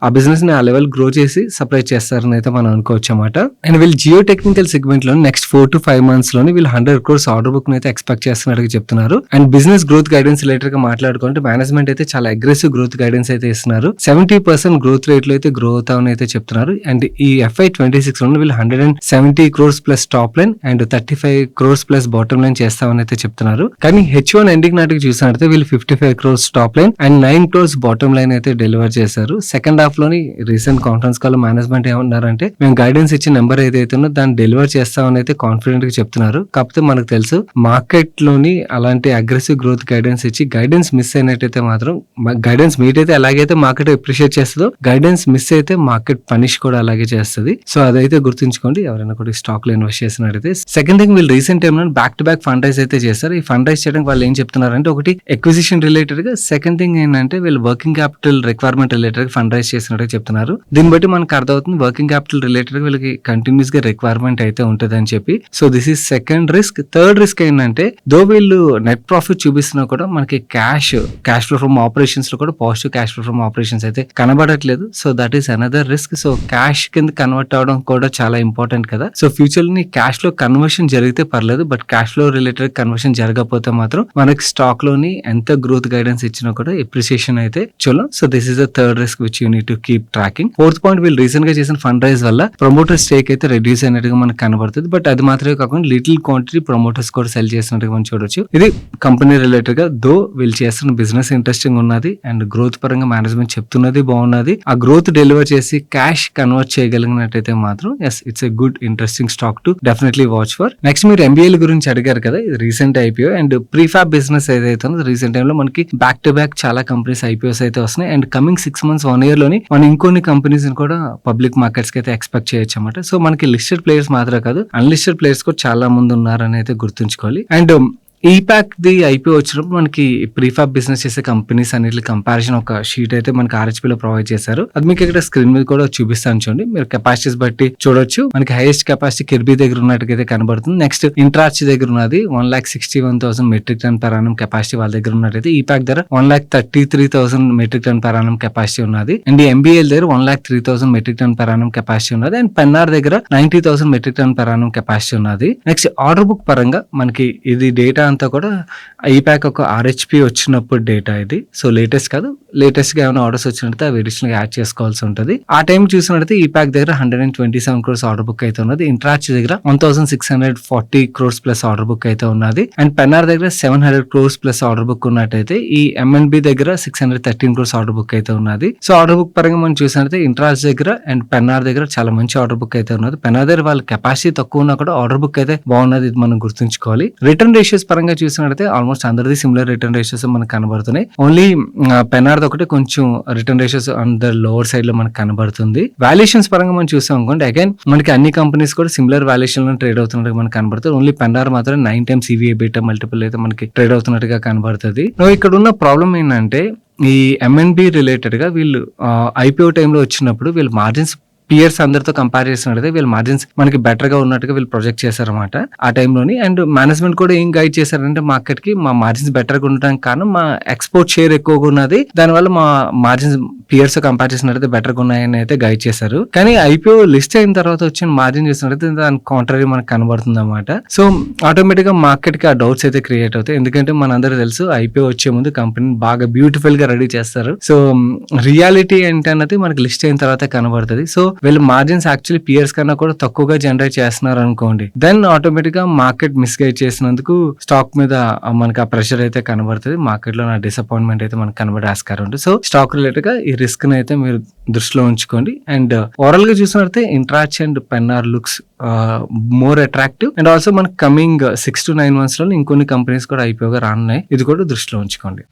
ఆ బిజినెస్ ని ఆ లెవెల్ గ్రో చేసి సపరేట్ చేస్తారని అయితే మనం అనుకోవచ్చు అన్నమాట. అండ్ వీళ్ళు జియో టెక్నికల్ సెగ్మెంట్ లో నెక్స్ట్ 4 to 5 months లోని వీళ్ళు 100 crores ఆర్డర్ బుక్ అయితే ఎక్స్పెక్ట్ చేస్తున్నట్టుగా చెప్తున్నారు. And business growth guidance related గా మాట్లాడుకుంటే మేనేజ్మెంట్ అయితే చాలా అగ్రెసివ్ గ్రోత్ గైడెన్స్ అయితే ఇస్తున్నారు. 70% గ్రోత్ రేట్ లో అయితే గ్రో అవుతామని అయితే చెప్తున్నారు. అండ్ ఈ FY26 లో వీళ్ళు 170 crores plus top line and 35 crores plus bottom line చేస్తామని అయితే చెప్తున్నారు. కానీ H1 ఎండింగ్ నాటికి చూసినట్లయితే వీళ్ళు 55 crores top line and 9 crores bottom line అయితే డెలివర్ చేశారు. సెకండ్ హాఫ్ లోని రీసెంట్ కాన్ఫరెన్స్ కాల్ మేనేజ్మెంట్ ఏమన్నారంటే, మేము గైడెన్స్ ఇచ్చిన నెంబర్ ఏదైతే ఉందో దాన్ని డెలివర్ చేస్తామని అయితే కాన్ఫిడెంట్ గా చెప్తున్నారు. కాకపోతే మనకు తెలుసు మార్కెట్ లోని అలాంటి అగ్రెసివ్ గ్రోత్ గైడెన్స్ ఇచ్చి గైడెన్స్ మిస్ అయినట్టయితే మాత్రం, గైడెన్స్ మీట్ అయితే ఎలాగైతే మార్కెట్ అప్రిషియేట్ చేస్తుందో, గైడెన్స్ మిస్ అయితే మార్కెట్ పనిష్ కూడా అలాగే చేస్తుంది. సో అదైతే గుర్తుంచుకోండి ఎవరైనా కూడా స్టాక్ లో ఇన్వెస్ట్ చేసినట్టయితే. సెకండ్ థింగ్, వీళ్ళు రీసెంట్ టైమ్ లో back to back fund rise అయితే చేస్తారు. ఈ ఫండ్ రైజ్ చేయడానికి వాళ్ళు ఏం చెప్తున్నారంటే, ఒకటి ఎక్విజిషన్ రిలేటెడ్ గా, సెకండ్ థింగ్ ఏంటంటే వీళ్ళు వర్కింగ్ క్యాపిటల్ రిక్వైర్మెంట్ రిలేటెడ్ గా ఫండ్ రైజ్ చేసినట్టు చెప్తున్నారు. దీన్ని బట్టి మనకు అర్థమవుతుంది వర్కింగ్ క్యాపిటల్ రిలేటెడ్ గా వీళ్ళకి కంటిన్యూస్ గా రిక్వైర్మెంట్ అయితే ఉంటుంది అని చెప్పి. So this is second risk. Third risk ఏంటంటే, దో వీళ్ళు నెట్ ప్రాఫిట్ చూపిస్తున్నా కూడా మనకి క్యాష్ ఫ్లో ఫ్రమ్ ఆపరేషన్స్ లో కూడా positive cash flow from operations అయితే కనబడట్లేదు. So that is another risk. So cash కింద కన్వర్ట్ అవడం కూడా చాలా ఇంపార్టెంట్ కదా. సో ఫ్యూచర్ ని క్యాష్ లో కన్వర్షన్ జరిగితే పర్లేదు, but cash flow related conversion జరగకపోతే మాత్రం మనకి స్టాక్ లోని ఎంత గ్రోత్ గైడెన్స్ ఇచ్చినా కూడా ఎప్రిసియేషన్ అయితే చూడం. So this is the third risk which you need to keep tracking. Fourth point, వీళ్ళు రీసెంట్ గా చేసిన ఫండ్ రైజ్ వల్ల ప్రమోటర్ స్టేక్ అయితే రెడ్యూస్ అయినట్టుగా మనకు కనబడుతుంది. బట్ అది మాత్రమే కాకుండా లిటిల్ క్వాంటిటీ ప్రమోటర్స్ కూడా సెల్ చేసినట్టుగా మనం చూడొచ్చు. ఇది కంపెనీ రిలేటెడ్ గా, దో వీళ్ళు చేస్తున్న బిజినెస్ ఇంట్రెస్టింగ్ ఉన్నది అండ్ గ్రోత్ పరంగా మేనేజ్మెంట్ చెప్తున్నది బాగున్నది. ఆ గ్రోత్ డెలివర్ చేసి క్యాష్ కన్వర్ట్ చేయగలిగినట్టయితే మాత్రం yes, it's a good interesting stock to definitely watch for. Next, మీరు ఎంబీఏల గురించి అడిగారు కదా, ఇది recent IPO and prefab business ఏదైతే ఉందో రీసెంట్ టైమ్ లో మనకి బ్యాక్ టు బ్యాక్ చాలా కంపెనీస్ ఐపీఓస్ అయితే వస్తున్నాయి. అండ్ కమింగ్ 6 months 1 year లోని మనం ఇంకొన్ని కంపెనీస్ కూడా పబ్లిక్ మార్కెట్స్ కి అయితే ఎక్స్పెక్ట్ చేయొచ్చు అన్నమాట. సో మనకి లిస్టెడ్ ప్లేయర్స్ మాత్రమే కాదు, అన్లిస్టెడ్ ప్లేయర్స్ కూడా చాలా మంది ఉన్నారని అయితే గుర్తుంచుకోవాలి. అండ్ ఈపాక్ ది ఐపీఓ వచ్చినప్పుడు మనకి ప్రీఫాబ్ బిజినెస్ చేసే కంపెనీస్ అన్నిటి కంపారిజన్ ఒక షీట్ అయితే మనకి RHP లో ప్రొవైడ్ చేశారు. అది మీకు ఇక్కడ స్క్రీన్ మీద కూడా చూపిస్తాను చూడండి. మీరు కెపాసిటీస్ బట్టి చూడొచ్చు. మనకి హైయెస్ట్ కెపాసిటీ కిర్బీ దగ్గర ఉన్నట్టుగా కనబడుతుంది. నెక్స్ట్ ఇంట్రాచ్ దగ్గర ఉన్నది 1,61,000 metric ton per annum capacity వాళ్ళ దగ్గర ఉన్నట్టయితే, ఈపాక్ దగ్గర 1,33,000 metric ton per annum capacity ఉన్నది. అండ్ ఎంబీఎల్ దగ్గర 1,03,000 metric ton per annum capacity ఉన్నది. అండ్ పెన్నార్ దగ్గర 90,000 metric ton per annum capacity ఉన్నది. నెక్స్ట్ ఆర్డర్ బుక్ పరంగా మనకి ఇది డేటా అంతా కూడా ఈపాక్ ఒక RHP వచ్చినప్పుడు డేటా ఇది. సో లేటెస్ట్ కాదు, లేటెస్ట్ గా ఏమైనా ఆర్డర్స్ వచ్చినట్టు అవి అడిషనల్ గా యాడ్ చేసుకోవాల్సి ఉంటుంది. ఆ టైం చూసినట్టు ఈపాక్ దగ్గర 127 crores ఆర్డర్ బుక్ అయితే ఉన్నది. ఇంట్రాచ్ దగ్గర 1,640 crores ప్లస్ ఆర్డర్ బుక్ అయితే ఉన్నది. అండ్ పెన్నార్ దగ్గర 700 crores ప్లస్ ఆర్డర్ బుక్ ఉన్నట్టయితే, ఈ MNB దగ్గర 613 crores ఆర్డర్ బుక్ అయితే ఉన్నది. సో ఆర్డర్ బుక్ పరంగా మనం చూసినట్టు ఇంట్రాచ్ దగ్గర అండ్ పెన్నార్ దగ్గర చాలా మంచి ఆర్డర్ బుక్ అయితే ఉన్నది. పెన్నార్ దగ్గర వాళ్ళ కెపాసిటీ తక్కువ ఉన్నా కూడా ఆర్డర్ బుక్ అయితే బాగున్నది, ఇది మనం గుర్తుంచుకోవాలి. రిటర్న్ రేషియోస్ పరంగా చూసినట్టయితే ఆల్మోస్ట్ అందరిది సిమిలర్ రిటర్న్ రేషియోస్ మనకు కనబడుతున్నాయి. ఓన్లీ పెన్నార్ ఒకటి కొంచెం return ratios on the lower side లో మనకు కనబడుతుంది. వాల్యుయేషన్స్ పరంగా మనం చూసాం అనుకోండి, అగైన్ మనకి అన్ని కంపెనీస్ కూడా సిమిలర్ వాల్యుయేషన్ లో ట్రేడ్ అవుతున్నట్టుగా మనకు కనబడుతుంది. ఓన్లీ పెన్నార్ మాత్రం 9 times EV/EBITDA మల్టిపుల్ అయితే మనకి ట్రేడ్ అవుతున్నట్టుగా కనబడుతుంది. ఇక్కడ ఉన్న ప్రాబ్లం ఏంటంటే, ఈ MNB రిలేటెడ్ గా వీళ్ళు IPO టైంలో వచ్చినప్పుడు వీళ్ళు మార్జిన్స్ పియర్స్ అందరితో కంపేర్ చేసినట్టయితే వీళ్ళ మార్జిన్స్ మనకి బెటర్ గా ఉన్నట్టుగా వీళ్ళు ప్రొజెక్ట్ చేశారన్నమాట ఆ టైంలోని. అండ్ మేనేజ్మెంట్ కూడా ఏం గైడ్ చేశారంటే, మార్కెట్ కి మా మార్జిన్స్ బెటర్ గా ఉండడానికి కారణం మా ఎక్స్పోర్ట్ షేర్ ఎక్కువగా ఉన్నది, దానివల్ల మా మార్జిన్స్ పియర్స్ కంపేర్ చేసినట్టయితే బెటర్ గా ఉన్నాయని అయితే గైడ్ చేశారు. కానీ IPO లిస్ట్ అయిన తర్వాత వచ్చిన మార్జిన్ చూసినట్టయితే దాని కాంట్రరీ మనకు కనబడుతుంది అన్నమాట. సో ఆటోమేటిక్ గా మార్కెట్ కి ఆ డౌట్స్ అయితే క్రియేట్ అవుతాయి. ఎందుకంటే మనందరూ తెలుసు, IPO వచ్చే ముందు కంపెనీ బాగా బ్యూటిఫుల్ గా రెడీ చేస్తారు. సో రియాలిటీ ఏంటన్నది మనకి లిస్ట్ అయిన తర్వాత కనబడుతుంది. సో వీళ్ళు మార్జిన్స్ యాక్చువల్లీ పియర్స్ కన్నా కూడా తక్కువగా జనరేట్ చేస్తున్నారు అనుకోండి, దెన్ ఆటోమేటిక్ గా మార్కెట్ మిస్గైడ్ చేసినందుకు స్టాక్ మీద మనకి ఆ ప్రెషర్ అయితే కనబడుతుంది. మార్కెట్ లో నా డిసప్పాయింట్మెంట్ అయితే మనకు కనబడే ఆస్కారం ఉంటుంది. సో స్టాక్ రిలేటెడ్ గా ఈ రిస్క్ అయితే మీరు దృష్టిలో ఉంచుకోండి. అండ్ ఓవరాల్ గా చూసినట్లయితే ఇంట్రాచ్ and Pennar looks more attractive. And also మనకి కమింగ్ 6 to 9 months లో ఇంకొన్ని కంపెనీస్ కూడా IPO గా రానున్నాయి, ఇది కూడా దృష్టిలో ఉంచుకోండి.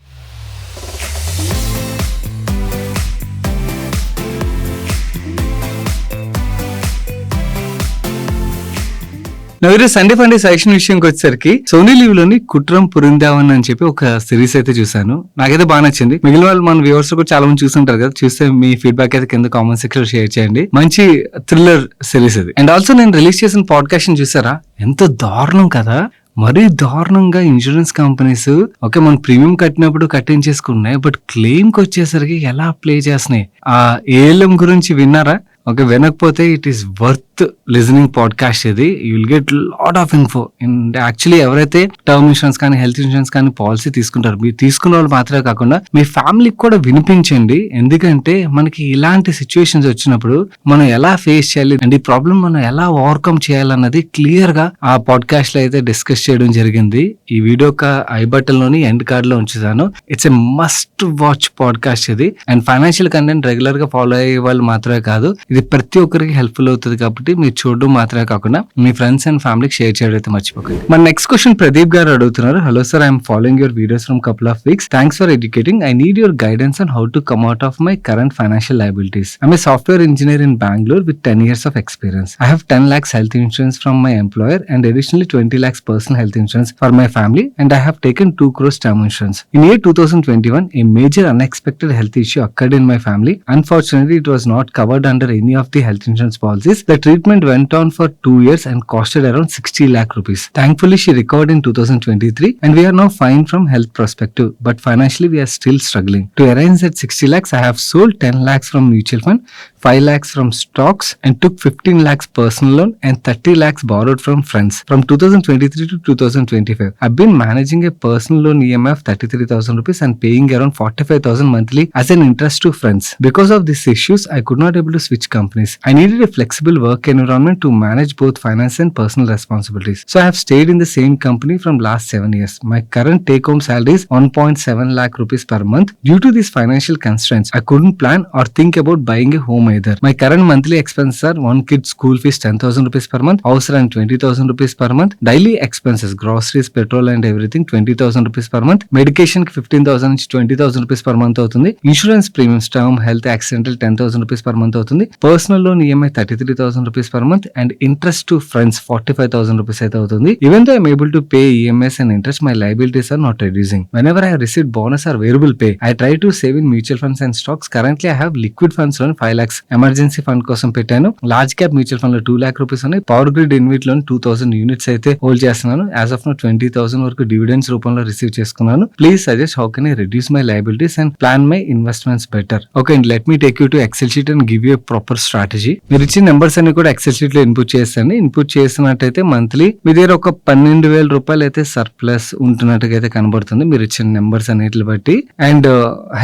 నవీరు సండే ఫండే సజెషన్ విషయంకి వచ్చేసరికి, సోనీ లీవ్ లోని కుట్రం పురిందావన్ అని చెప్పి ఒక సిరీస్ అయితే చూసాను. నాకైతే బాగా నచ్చింది. మిగిలిన వాళ్ళు మన వ్యూవర్స్ కూడా చాలా మంది చూస్తుంటారు కదా, చూస్తే మీ ఫీడ్బ్యాక్ అయితే కింద కామెంట్ సెక్షన్ లో షేర్ చేయండి. మంచి థ్రిల్లర్ సిరీస్ అది. అండ్ ఆల్సో నేను రిలీజ్ చేసిన పాడ్కాస్ట్ చూసారా, ఎంత దారుణం కదా, మరీ దారుణంగా ఇన్సూరెన్స్ కంపెనీస్ ఓకే మనం ప్రీమియం కట్టినప్పుడు కట్టించేసుకున్నాయి, బట్ క్లెయిమ్ కి వచ్చేసరికి ఎలా ప్లే చేస్తున్నాయి. ఆ ALM గురించి విన్నారా? ఓకే, వినకపోతే it is worth listening podcast ఇది. You will get lot of info. And actually ఎవరైతే టర్మ్ ఇన్సూరెన్స్ కానీ హెల్త్ ఇన్సూరెన్స్ కానీ పాలసీ తీసుకుంటారు, మీరు తీసుకున్న వాళ్ళు మాత్రమే కాకుండా మీ ఫ్యామిలీకి కూడా వినిపించండి. ఎందుకంటే మనకి ఇలాంటి సిచ్యువేషన్స్ వచ్చినప్పుడు మనం ఎలా ఫేస్ చేయాలి అండ్ ఈ ప్రాబ్లం మనం ఎలా ఓవర్కమ్ చేయాలన్నది క్లియర్ గా ఆ పాడ్కాస్ట్ లో అయితే డిస్కస్ చేయడం జరిగింది. ఈ వీడియో ఐ బటన్ లోని ఎండ్ కార్డ్ లో ఉంచుతాను. It's a must watch podcast ఇది. అండ్ ఫైనాన్షియల్ కంటెంట్ రెగ్యులర్ గా ఫాలో అయ్యే వాళ్ళు మాత్రమే కాదు, ఇది ప్రతి ఒక్కరికి హెల్ప్ఫుల్ అవుతుంది. కాబట్టి కాబట్టి మీరు చూడడం మాత్రమే కాకుండా మీ ఫ్రెండ్స్ అండ్ ఫ్యామిలీకి షేర్ చేయడం అయితే మర్చిపోకండి. మన నెక్స్ట్ క్వశ్చన్ ప్రదీప్ గారు అడుగుతున్నారు. Hello sir, I'm following your videos from couple of weeks. Thanks for educating. I need your guidance on how to come out of my current financial liabilities. I'm a software engineer in Bangalore with 10 years of experience. I have 10 lakhs health insurance from my employer and additionally 20 lakhs personal health insurance for my family, and I have taken 2 crores term insurance. In year 2021, a major unexpected health issue occurred in my family. Unfortunately, it was not covered under any of the health insurance policies. The treatment went on for 2 years and costed around 60 lakh rupees. Thankfully, she recovered in 2023 and we are now fine from health perspective, but financially we are still struggling. To arrange that 60 lakhs, I have sold 10 lakhs from mutual fund, 5 lakhs from stocks and took 15 lakhs personal loan and 30 lakhs borrowed from friends. From 2023 to 2025, I've been managing a personal loan EMI of 33,000 rupees and paying around 45,000 monthly as an interest to friends. Because of these issues, I could not able to switch companies. I needed a flexible work environment to manage both finance and personal responsibilities. So I have stayed in the same company from last 7 years. My current take-home salary is 1.7 lakh rupees per month. Due to these financial constraints, I couldn't plan or think about buying a home either. My current monthly expenses are one kid's school fees 10,000 rupees per month, house rent 20,000 rupees per month, daily expenses, groceries, petrol and everything 20,000 rupees per month, medication 15,000 నుంచి 20,000 rupees per month అవుతుంది, insurance premiums term health accidental 10,000 rupees per month అవుతుంది, personal loan EMI 33,000 rupees per month and interest to friends 45,000 rupees అయితే అవుతుంది. Even though I am able to pay EMS and interest, my liabilities are not reducing. Whenever I have received bonus or variable pay, I try to save in mutual funds and stocks. Currently I have liquid funds loan 5 lakhs emergency fund కోసం పెట్టాను. Large cap mutual fund లో 2 lakh rupees ఉన్నాయి. Power grid InvIT లో 2,000 units అయితే hold చేస్తున్నాను. As of no 20,000 వరకు dividends రూపంలో receive చేసుకున్నాను. Please suggest how can I reduce my liabilities and plan my investments better. Okay and let me take you to Excel sheet and give you proper strategy. మీరు ఇచ్చిన numbers అన్ని కూడా Excel sheet లో input చేస్తాను. Input చేసినట్టయితే monthly మీ దగ్గర ఒక 12,000 రూపాయలు అయితే సర్ప్లస్ ఉంటున్నట్టుగా అయితే కనబడుతుంది మీరు ఇచ్చిన నెంబర్స్ అన్నిటిని బట్టి. అండ్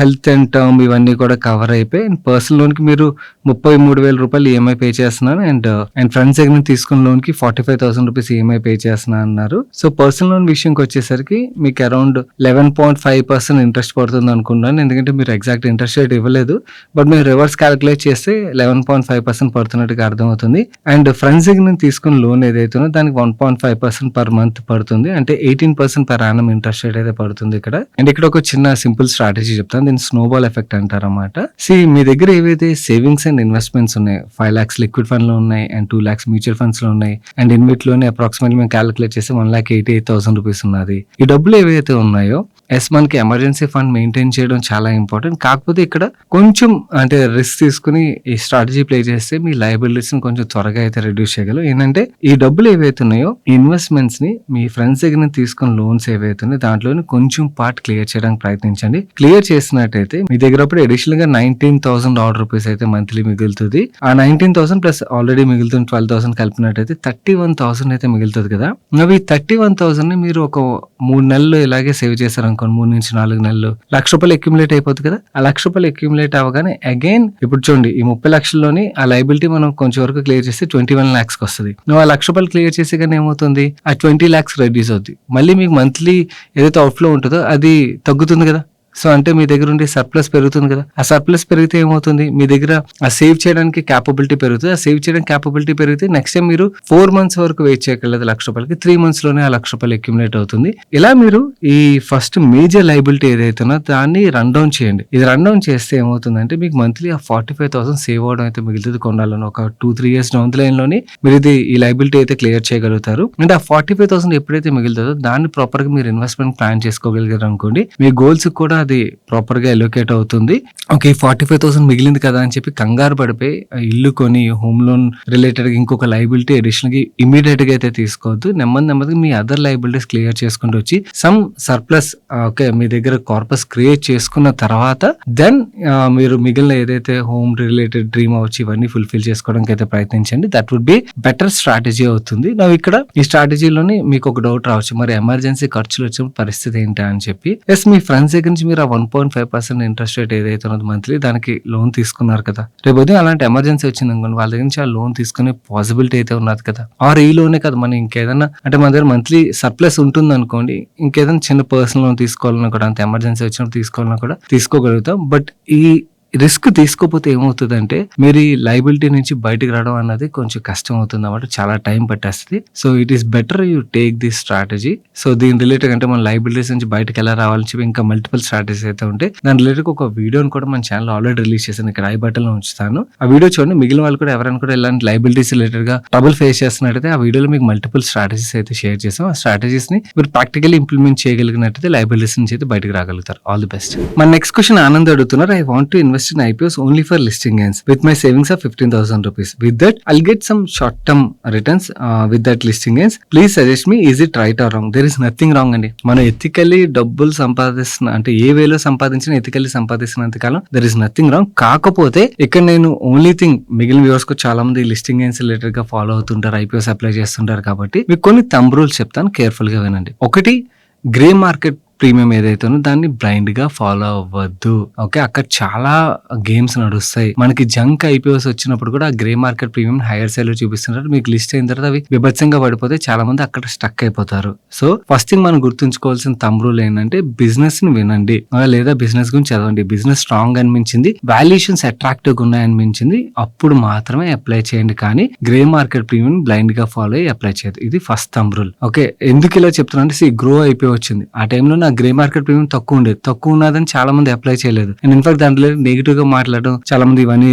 హెల్త్ అండ్ టర్మ్ ఇవన్నీ కూడా కవర్ అయిపోయి అండ్ పర్సనల్ లోన్ కి మీరు 33,000 రూపాయలు ఈఎంఐ పే చేస్తున్నాను అండ్ ఫ్రెండ్స్ దగ్గర తీసుకున్న లోన్ కి 45,000 రూపీస్ ఈఎంఐ పే చేస్తున్నా అన్నారు. సో పర్సనల్ లోన్ విషయంకి వచ్చేసరికి మీకు అరౌండ్ 11.5% ఇంట్రెస్ట్ పడుతుంది అనుకున్నాను. ఎందుకంటే మీరు ఎగ్జాక్ట్ ఇంట్రెస్ట్ రేట్ ఇవ్వలేదు, బట్ మీరు రివర్స్ క్యాలిక్యులేట్ చేస్తే 11.5% పడుతున్నట్టుగా అర్థమవుతుంది. అండ్ ఫ్రెండ్స్ దగ్గర తీసుకున్న లోన్ ఏదైతుందో దానికి 1.5% పర్ మంత్ పడుతుంది. అంటే 18% పర్ యానం ఇంట్రెస్ట్ రేట్ అయితే పడుతుంది ఇక్కడ. అండ్ ఇక్కడ ఒక చిన్న సింపుల్ స్ట్రాటజీ చెప్తాను, దీన్ని స్నోబాల్ ఎఫెక్ట్ అంటారు అన్నమాట. మీ దగ్గర ఏవైతే సేవింగ్స్ అండ్ ఇన్వెస్ట్మెంట్స్ ఉన్నాయి, 5 lakhs లిక్విడ్ ఫండ్ లో ఉన్నాయి అండ్ 2 lakhs మ్యూచువల్ ఫండ్స్ లో ఉన్నాయి అండ్ ఇన్విట్ లోనే అప్రాక్సిమేట్లీ మేము క్యాలిక్యులేట్ చేస్తే 1,88,000 రూపీస్ ఉన్నది. ఈ డబ్బులు ఏవైతే ఉన్నాయో మనకి ఎమర్జెన్సీ ఫండ్ మెయింటైన్ చేయడం చాలా ఇంపార్టెంట్. కాకపోతే ఇక్కడ కొంచెం అంటే రిస్క్ తీసుకుని ఈ స్ట్రాటజీ ప్లే చేస్తే మీ లయబిలిటీస్ ని కొంచెం త్వరగా అయితే రెడ్యూస్ చేయగలరు. ఏంటంటే ఈ డబ్బులు ఏవైతే ఉన్నాయో ఇన్వెస్ట్మెంట్స్ ని మీ ఫ్రెండ్స్ దగ్గర తీసుకున్న లోన్స్ ఏవైతే ఉన్నాయో దాంట్లోనే కొంచెం పార్ట్ క్లియర్ చేయడానికి ప్రయత్నించండి. క్లియర్ చేసినట్టయితే మీ దగ్గర అప్పుడు అడిషనల్ గా 19,000 odd రూపీస్ అయితే మంత్లీ మిగులుతుంది. ఆ 19,000 ప్లస్ ఆల్రెడీ మిగులుతున్న 12,000 కలిపినట్టయితే 31,000 అయితే మిగులుతుంది కదా. అవి 31,000 ని మీరు ఒక 3 నెలలు ఇలాగే సేవ్ చేశారు అనుకోండి, 3 నుంచి 4 నెలలు, ₹1,00,000 అక్యుములేట్ అయిపోతుంది కదా. ఆ ₹1,00,000 అక్యుములేట్ అవ్వగానే అగైన్ ఇప్పుడు చూడండి ఈ 30 లక్షల్లోని ఆ లైబిలిటీ మనం కొంచెం వరకు క్లియర్ చేస్తే 21 lakhs వస్తుంది. నువ్వు ఆ ₹1,00,000 క్లియర్ చేసి కానీ ఏమవుతుంది, ఆ 20 lakhs రెడ్యూస్ అవుతుంది. మళ్ళీ మీకు మంత్లీ ఏదైతే అవుట్ఫ్లో ఉంటుందో అది తగ్గుతుంది కదా. సో అంటే మీ దగ్గర ఉండే సర్ప్లస్ పెరుగుతుంది కదా. ఆ సర్ప్లస్ పెరిగితే ఏమవుతుంది, మీ దగ్గర ఆ సేవ్ చేయడానికి క్యాపబిలిటీ పెరుగుతుంది. ఆ సేవ్ చేయడానికి క్యాపబిలిటీ పెరిగితే నెక్స్ట్ టైం మీరు 4 months వరకు వెయిట్ చేయగలదు ₹1,00,000కి, 3 months లోనే ఆ ₹1,00,000 అక్యుములేట్ అవుతుంది. ఇలా మీరు ఈ ఫస్ట్ మేజర్ లైబిలిటీ ఏదైతుందో దాన్ని రన్ డౌన్ చేయండి. ఇది రన్ డౌన్ చేస్తే ఏమవుతుందంటే మీకు మంత్లీ ఆ 45,000 సేవ్ అవడం అయితే మిగులుతుంది. కొన్నాళ్ళలో ఒక 2-3 years డౌన్ ద లైన్ లోని మీరు ఇది ఈ లైబిలిటీ అయితే క్లియర్ చేయగలుగుతారు. అంటే ఆ 45,000 ఎప్పుడైతే మిగులుతుందో దాన్ని ప్రాపర్ గా మీరు ఇన్వెస్ట్మెంట్ ప్లాన్ చేసుకోగలిగారు అనుకోండి, మీ గోల్స్ కూడా అది ప్రాపర్ గా ఎలోకేట్ అవుతుంది. ఓకే 45,000 మిగిలింది కదా అని చెప్పి కంగారు పడిపోయి ఇల్లు కొని హోమ్ లోన్ రిలేటెడ్ ఇంకొక లైబిలిటీ అడిషనల్ గా ఇమీడియట్ గా అయితే తీసుకోవద్దు. నెమ్మదిగా మీ అదర్ లైబిలిటీస్ క్లియర్ చేసుకుంటూ వచ్చి సమ్ సర్ప్లస్ ఓకే మీ దగ్గర కార్పస్ క్రియేట్ చేసుకున్న తర్వాత దెన్ మీరు మిగిలిన ఏదైతే హోమ్ రిలేటెడ్ డ్రీమ్ అవచ్చు ఇవన్నీ ఫుల్ఫిల్ చేసుకోవడానికి అయితే ప్రయత్నించండి. That would be better strategy అవుతుంది. ఇక్కడ ఈ స్ట్రాటజీలోని మీకు ఒక డౌట్ రావచ్చు, మరి ఎమర్జెన్సీ ఖర్చులు వచ్చినప్పుడు పరిస్థితి ఏంటి అని చెప్పి. మీ ఫ్రెండ్స్ దగ్గర నుంచి మీరు 1.5% ఇంట్రెస్ట్ రేట్ ఏదైతే ఉన్నది మంత్లీ దానికి లోన్ తీసుకున్నారు కదా, రేపు ఉదయం అలాంటి ఎమర్జెన్సీ వచ్చింది అనుకోండి, వాళ్ళ దగ్గర నుంచి ఆ లోన్ తీసుకునే పాసిబిలిటీ అయితే ఉన్నది కదా. ఆర్ ఈ లోనే కదా మనం ఇంకేదన్నా అంటే మన దగ్గర మంత్లీ సర్ప్లస్ ఉంటుంది అనుకోండి, ఇంకేదైనా చిన్న పర్సనల్ లోన్ తీసుకోవాలన్నా కూడా అంత ఎమర్జెన్సీ వచ్చినప్పుడు తీసుకోవాలన్నా కూడా తీసుకోగలుగుతాం. బట్ ఈ రిస్క్ తీసుకోకపోతే ఏమవుతుందంటే మీరు ఈ లైబిలిటీ నుంచి బయటకు రావడం అన్నది కొంచెం కష్టం అవుతుంది అన్నమాట, చాలా టైం పట్టేస్తుంది. So it is better you take this strategy. So దీని రిలేటెడ్ అంటే మన లైబిలిటీస్ నుంచి బయటకు ఎలా రావాలని చెప్పి ఇంకా మల్టిపుల్ స్ట్రాటజీస్ అయితే ఉంటాయి. దాని రిలేటెడ్ ఒక వీడియోని కూడా మన ఛానల్ ఆల్రెడీ రిలీజ్ చేశాను, ఇక్కడ ఐ బటన్ లో ఉంచుతాను. ఆ వీడియో చూడండి. మిగిలిన వాళ్ళు కూడా ఎవరైనా కూడా ఇలాంటి లైబిలిటీస్ రిలేటెడ్ గా ట్రబుల్ ఫేస్ చేస్తున్నట్టయితే ఆ వీడియోలో మీకు మల్టిపుల్ స్ట్రాటజీస్ అయితే షేర్ చేసాం. ఆ స్ట్రాటజీస్ ని మీరు ప్రాక్టికల్లీ ఇంప్లిమెంట్ చేయగలిగినట్టయితే లైబిలిటీస్ నుంచి అయితే బయటకు రాగలుగుతారు. All the best. మన నెక్స్ట్ క్వశ్చన్ ఆనంద్ అడుగుతున్నారు. I want to invest in IPOs only for listing gains with my savings of 15,000 rupees. With that, I'll get some short-term returns with that listing gains. Please suggest me, is it right or wrong? There is nothing wrong అండి. మనం ethically డబ్బులు సంపాదిస్తున్న అంటే ఏ వేలో సంపాదించిన ethically సంపాదిస్తున్నంత కాలం there is nothing wrong. కాకపోతే ఇక్కడ నేను ఓన్లీ థింగ్ మిగిలిన వ్యూవర్స్ కు చాలా మంది లిస్టింగ్ గెయిన్స్ రిలేటెడ్ గా ఫాలో అవుతుంటారు, ఐపీఓస్ అప్లై చేస్తుంటారు. కాబట్టి మీకు కొన్ని థంబ్ రూల్స్ చెప్తాను, కేర్ఫుల్ గా వినండి. ఒకటి, గ్రే మార్కెట్ ప్రీమియం ఏదైతుందో దాన్ని బ్లైండ్ గా ఫాలో అవ్వద్దు. ఓకే, అక్కడ చాలా గేమ్స్ నడుస్తాయి. మనకి జంక్ ఐపీఓస్ వచ్చినప్పుడు కూడా ఆ grey market premium hire side లో చూపిస్తుంటారు. మీకు లిస్ట్ అయిన తర్వాత అవి విభత్సంగా పడిపోతే చాలా మంది అక్కడ స్టక్ అయిపోతారు. సో ఫస్ట్ థింగ్ మనం గుర్తుంచుకోవాల్సిన థంబ్ రూల్ ఏంటంటే బిజినెస్ ని వినండి లేదా బిజినెస్ గురించి చదవండి. బిజినెస్ స్ట్రాంగ్ అనిపించింది, వాల్యుయేషన్స్ అట్రాక్టివ్ గా ఉన్నాయనిపించింది, అప్పుడు మాత్రమే అప్లై చేయండి. కానీ గ్రే మార్కెట్ ప్రీమియం బ్లైండ్ గా ఫాలో అయ్యి అప్లై చేయదు. ఇది ఫస్ట్ థంబ్ రూల్. ఓకే, ఎందుకు ఇలా చెప్తున్నా అంటే గ్రో ఐపీఓ వచ్చింది. ఆ టైంలో గ్రే మార్కెట్ ప్రీమియం తక్కువ ఉండేది, తక్కువ ఉన్నదని చాలా మంది అప్లై చేయలేదు. అండ్ ఇన్ఫాక్ట్ దాంట్లో నెగిటివ్ గా మాట్లాడడం చాలా మంది ఇవన్నీ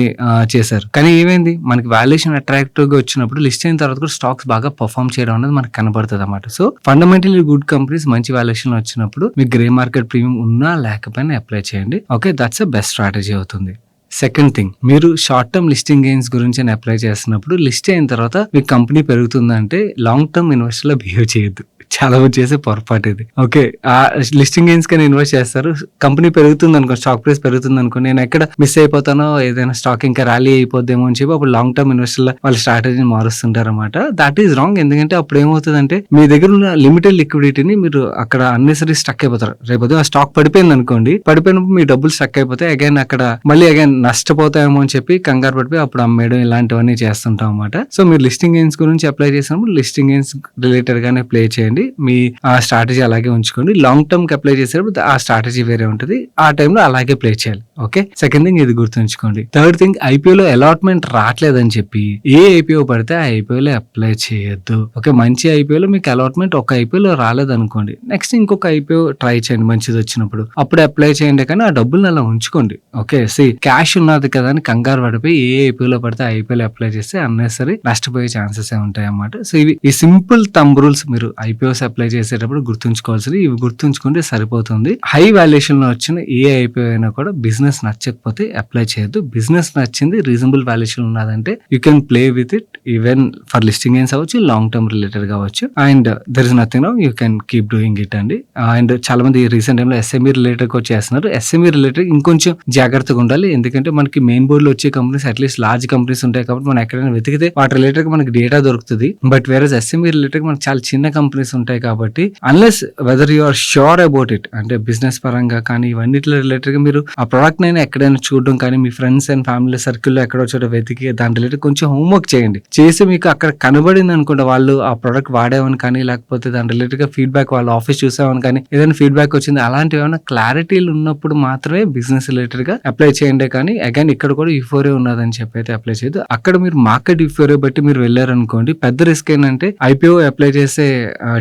చేశారు. కానీ ఏమైంది, మనకి వాల్యుయేషన్ అట్రాక్టివ్ గా వచ్చినప్పుడు లిస్ట్ అయిన తర్వాత కూడా స్టాక్స్ బాగా పర్ఫార్మ్ చేయడం అనేది మనకు కనబడుతుంది అన్నమాట. సో ఫండమెంటలీ గుడ్ కంపెనీస్ మంచి వాల్యుయేషన్ వచ్చినప్పుడు మీకు గ్రే మార్కెట్ ప్రీమియం ఉన్నా లేకపోయినా అప్లై చేయండి. Okay, that's a best strategy అవుతుంది. సెకండ్ థింగ్, మీరు షార్ట్ టర్మ్ లిస్టింగ్ గెయిన్స్ గురించి అప్లై చేస్తున్నప్పుడు లిస్ట్ అయిన తర్వాత మీ కంపెనీ పెరుగుతుందంటే లాంగ్ టర్మ్ ఇన్వెస్టర్ లో బిహేవ్ చేయొద్దు. చాలా మంది చేసే పొరపాటు ఇది. ఓకే, ఆ లిస్టింగ్ గెయిన్స్ కానీ ఇన్వెస్ట్ చేస్తారు, కంపెనీ పెరుగుతుంది అనుకో, స్టాక్ ప్రైస్ పెరుగుతుంది అనుకో, నేను ఎక్కడ మిస్ అయిపోతానో, ఏదైనా స్టాక్ ఇంకా ర్యాలీ అయిపోద్దేమో అని చెప్పి అప్పుడు లాంగ్ టర్మ్ ఇన్వెస్టర్ వాళ్ళ స్ట్రాటజీని మారుస్తుంటారు అనమాట. That is wrong. ఎందుకంటే అప్పుడు ఏమవుతుందంటే మీ దగ్గర ఉన్న లిమిటెడ్ లిక్విడిటీని మీరు అక్కడ అన్నెసరీ స్టక్ అయిపోతారు. రేపు ఆ స్టాక్ పడిపోయింది అనుకోండి, పడిపోయినప్పుడు మీ డబ్బులు స్టక్ అయిపోతే అగైన్ అక్కడ మళ్ళీ అగైన్ నష్టపోతాయేమో అని చెప్పి కంగారు పడిపోయి అప్పుడు అమ్మేయడం ఇలాంటివన్నీ చేస్తుంటాం అనమాట. సో మీరు లిస్టింగ్ గెయిన్స్ గురించి అప్లై చేసినప్పుడు లిస్టింగ్ గెయిన్స్ రిలేటెడ్ గానే ప్లే చేయండి. మీ ఆ స్ట్రాటజీ అలాగే ఉంచుకోండి. లాంగ్ టర్మ్ కి అప్లై చేసేటప్పుడు ఆ స్ట్రాటజీ వేరే ఉంటుంది, ఆ టైంలో అలాగే ప్లే చేయాలి. ఓకే, సెకండ్ థింగ్ ఇది గుర్తుంచుకోండి. థర్డ్ థింగ్, ఐపీఓలో అలాట్మెంట్ రావట్లేదని చెప్పి ఏ ఐపీఓ పడితే ఆ ఐపీఓలో అప్లై చేయొద్దు. ఓకే, మంచి ఐపీఓలో మీకు అలాట్మెంట్ ఒక ఐపీఓలో రాలేదనుకోండి, నెక్స్ట్ ఇంకొక ఐపీఓ ట్రై చేయండి మంచిది వచ్చినప్పుడు, అప్పుడు అప్లై చేయండి. కానీ ఆ డబ్బులు అలా ఉంచుకోండి. ఓకే, క్యాష్ ఉన్నది కదా అని కంగారు పడిపోయి ఏ ఐపీఓలో పడితే ఆ ఐపీఓలో అప్లై చేస్తే అన్నెసరీ నష్టపోయే ఛాన్సెస్ ఉంటాయి అన్నమాట. సో ఇవి ఈ సింపుల్ థంబ్ రూల్స్ మీరు ఐపీఓస్ అప్లై చేసేటప్పుడు గుర్తుంచుకోవాల్సింది. ఇవి గుర్తుంచుకుంటే సరిపోతుంది. హై వాల్యుయేషన్ లో వచ్చిన ఏ ఐపీఓ అయినా కూడా బిజినెస్ నచ్చకపోతే అప్లై చేయొద్దు. బిజినెస్ నచ్చింది, రీజనబుల్ వాల్యుయేషన్ ఉన్నదంటే you can play with it, even for listing gains అవ్వచ్చు, లాంగ్ టర్మ్ రిలేటెడ్ కావచ్చు. And there is nothing wrong, you can keep doing it అండి. అండ్ చాలా మంది రీసెంట్ టైంలో ఎస్ఎంఈ రిలేటెడ్ కూడా చేస్తున్నారు. ఎస్ఎంఈ రిలేటెడ్ ఇంకొంచెం జాగ్రత్తగా ఉండాలి. ఎందుకంటే మనకి మెయిన్ బోర్డ్ లో వచ్చే కంపెనీస్ అట్లీస్ట్ లార్జ్ కంపెనీస్ ఉంటాయి కాబట్టి మనం ఎక్కడైనా వెతికితే వాటి రిలేటెడ్ మనకి డేటా దొరుకుతుంది. బట్ వేరే ఎస్ఎంఈ రిలేటెడ్ మనకి చాలా చిన్న కంపెనీస్ ఉంటాయి కాబట్టి unless whether you are sure about it, అంటే బిజినెస్ పరంగా కానీ ఇవన్నీ రిలేటెడ్ గా మీరు ఆ ప్రొడక్ట్ నైనా ఎక్కడైనా చూడడం కానీ మీ ఫ్రెండ్స్ అండ్ ఫ్యామిలీ సర్కిల్లో ఎక్కడో చోట వెతికి దాని రిలేటెడ్ కొంచెం హోంవర్క్ చేయండి. చేసి మీకు అక్కడ కనబడింది అనుకుంటే వాళ్ళు ఆ ప్రొడక్ట్ వాడేవని కానీ లేకపోతే దాని రిలేటెడ్ గా ఫీడ్బ్యాక్ వాళ్ళ ఆఫీస్ చూసామని కానీ ఏదైనా ఫీడ్బ్యాక్ వచ్చింది, అలాంటివి ఏమైనా క్లారిటీలు ఉన్నప్పుడు మాత్రమే బిజినెస్ రిలేటెడ్ గా అప్లై చేయండి. కానీ అగైన్ ఇక్కడ కూడా యూఫోరియా ఉన్నదని చెప్పి అయితే అప్లై చేయదు. అక్కడ మీరు మార్కెట్ యూఫోరియా బట్టి మీరు వెళ్ళారనుకోండి, పెద్ద రిస్క్ ఏంటంటే ఐపీఓ అప్లై చేసే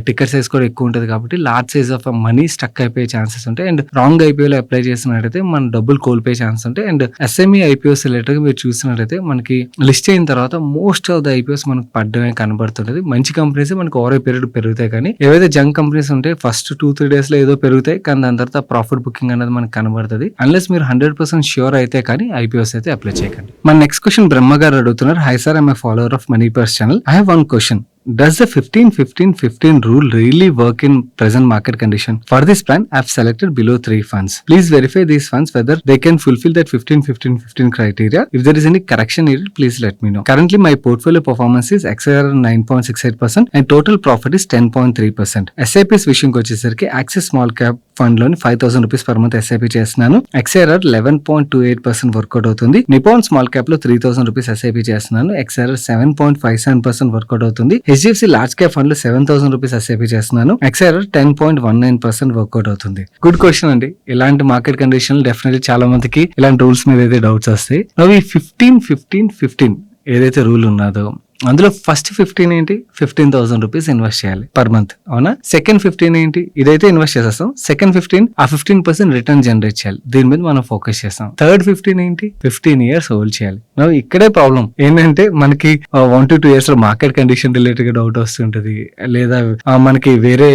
టికెట్ సైజ్ కూడా ఎక్కువ ఉంటుంది కాబట్టి large size of money stuck అయిపోయే ఛాన్సెస్ ఉంటాయి. అండ్ రాంగ్ ఐపీఓలో అప్లై చేసినట్టయితే మన డబ్బులు కోల్పోయే ఛాన్స్ ఉంటాయి. అండ్ ఎస్ఎంఈ ఐపీఓస్ రిలేటెడ్ గా మీరు చూసినట్టయితే మనకి లిస్ట్ అయిన తర్వాత మోస్ట్ ఆఫ్ ద ఐపీఓస్ మనకు పడ్డమే కనబడుతుంటది. మంచి కంపెనీస్ మనకు ఓవర్ పీరియడ్ పెరుగుతాయి. కానీ ఏవైతే జంక్ కంపెనీస్ ఉంటాయి ఫస్ట్ 2-3 days లో ఏదో పెరుగుతాయి, కానీ దాని తర్వాత ప్రాఫిట్ బుకింగ్ అనేది మనకు కనబడుతుంది. అన్లెస్ మీరు 100% ష్యూర్ అయితే కానీ ఐపీఓస్ అయితే అప్లై చేయకండి. మన నెక్స్ట్ క్వశ్చన్ బ్రహ్మ గారు అడుగుతున్నారు. High sir, I'm a follower of money purse channel. I have one question. Does the 15-15-15 rule really work in present market condition? For this plan, I have selected below 3 funds. Please verify these funds whether they can fulfill that 15-15-15 criteria. If there is any correction needed, please let me know. Currently, my portfolio performance is XIR 9.68% and total profit is 10.3%. SIPs విషయంకి వచ్చేసరికి axis small cap fund లోని 5,000 rupees per month SIP చేస్తున్నాను. XIR 11.28% work out అవుతుంది. Nippon small cap లో 3,000 rupees SIP చేస్తున్నాను. XIR 7.57% work out అవుతుంది. HDFC large cap fund లో 7,000 rupees SIP చేస్తున్నాను. XRR 10.19% work out అవుతుంది. గుడ్ క్వశ్చన్ అండి. ఇలాంటి మార్కెట్ కండిషన్ డెఫినెట్లీ చాలా మందికి ఇలాంటి రూల్స్ మీద అయితే డౌట్స్ వస్తాయి. అవి 15 ఏదైతే రూల్ ఉన్నదో అందులో ఫస్ట్ 15 ఏంటి, 15,000 రూపీస్ ఇన్వెస్ట్ చేయాలి పర్ మంత్, అవునా? సెకండ్ 15 ఏంటి, ఇదైతే ఇన్వెస్ట్ చేసేస్తాం. సెకండ్ 15 ఆ 15% రిటర్న్ జనరేట్ చేయాలి, దీని మీద మనం ఫోకస్ చేస్తాం. థర్డ్ 15 ఏంటి, 15 ఇయర్స్ హోల్డ్ చేయాలి. ఇక్కడే ప్రాబ్లం ఏంటంటే మనకి 1 to 2 years లో మార్కెట్ కండిషన్ రిలేటెడ్ గా డౌట్ వస్తుంటది, లేదా మనకి వేరే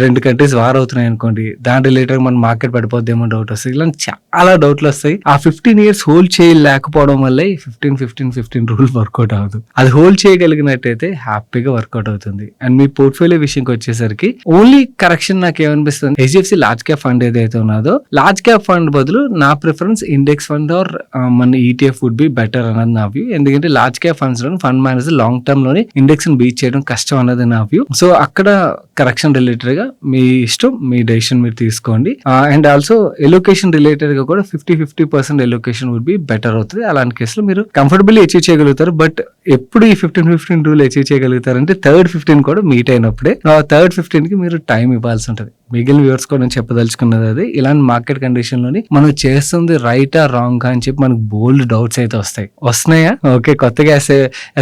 2 కంట్రీస్ వార్ అవుతున్నాయి అనుకోండి, దాని రిలేటెడ్ మన మార్కెట్ పడిపోద్దేమో డౌట్ వస్తుంది. ఇలా చాలా డౌట్లు వస్తాయి. ఆ 15 ఇయర్స్ హోల్డ్ చేయలేకపోవడం వల్ల 15 రూల్ వర్కౌట్ అవుతుంది. అది హోల్డ్ చేయగలిగినట్టయితే హ్యాపీగా వర్కౌట్ అవుతుంది. అండ్ మీ పోర్ట్ఫోలియో విషయంకి వచ్చేసరికి ఓన్లీ కరెక్షన్ నాకు ఏమనిపిస్తుంది, హెచ్డిఎఫ్సి లార్జ్ క్యాప్ ఫండ్ ఏదైతే ఉన్నదో లార్జ్ క్యాప్ ఫండ్ బదులు నా ప్రిఫరెన్స్ ఇండెక్స్ ఫండ్ ఆర్ మన ఈటీఎఫ్ వుడ్ బి బెటర్ అన్నది నా వ్యూ. ఎందుకంటే లార్జ్ క్యాప్ ఫండ్స్ లో ఫండ్ మేనేజర్ లాంగ్ టర్మ్ లోని ఇండెక్స్ ని బీట్ చేయడం కష్టం అన్నది నా వ్యూ. సో అక్కడ కరెక్షన్ రిలేటెడ్ గా మీ ఇష్టం, మీ డెసిషన్ మీరు తీసుకోండి. అండ్ ఆల్సో ఎలొకేషన్ రిలేటెడ్ గా కూడా 50% ఎలొకేషన్ వుడ్ బి బెటర్ అవుతుంది. అలాంటి కేసులో మీరు కంఫర్టబుల్లీ అచీవ్ చేయగలుగుతారు. బట్ ఎప్పుడు ఈ 15 రూల్ అచీవ్ చేయగలుగుతారంటే థర్డ్ 15 కూడా మీట్ అయినప్పుడే. థర్డ్ 15 కి మీరు టైం ఇవ్వాల్సి ఉంటుంది. మిగిలిన వ్యూవర్స్ కూడా నేను చెప్పదలుచుకున్నది అది, ఇలాంటి మార్కెట్ కండిషన్ లోని మనం చేస్తుంది రైటా రాంగ్ అని చెప్పి మనకు బోల్డ్ డౌట్స్ అయితే వస్తున్నాయా? ఓకే, కొత్తగా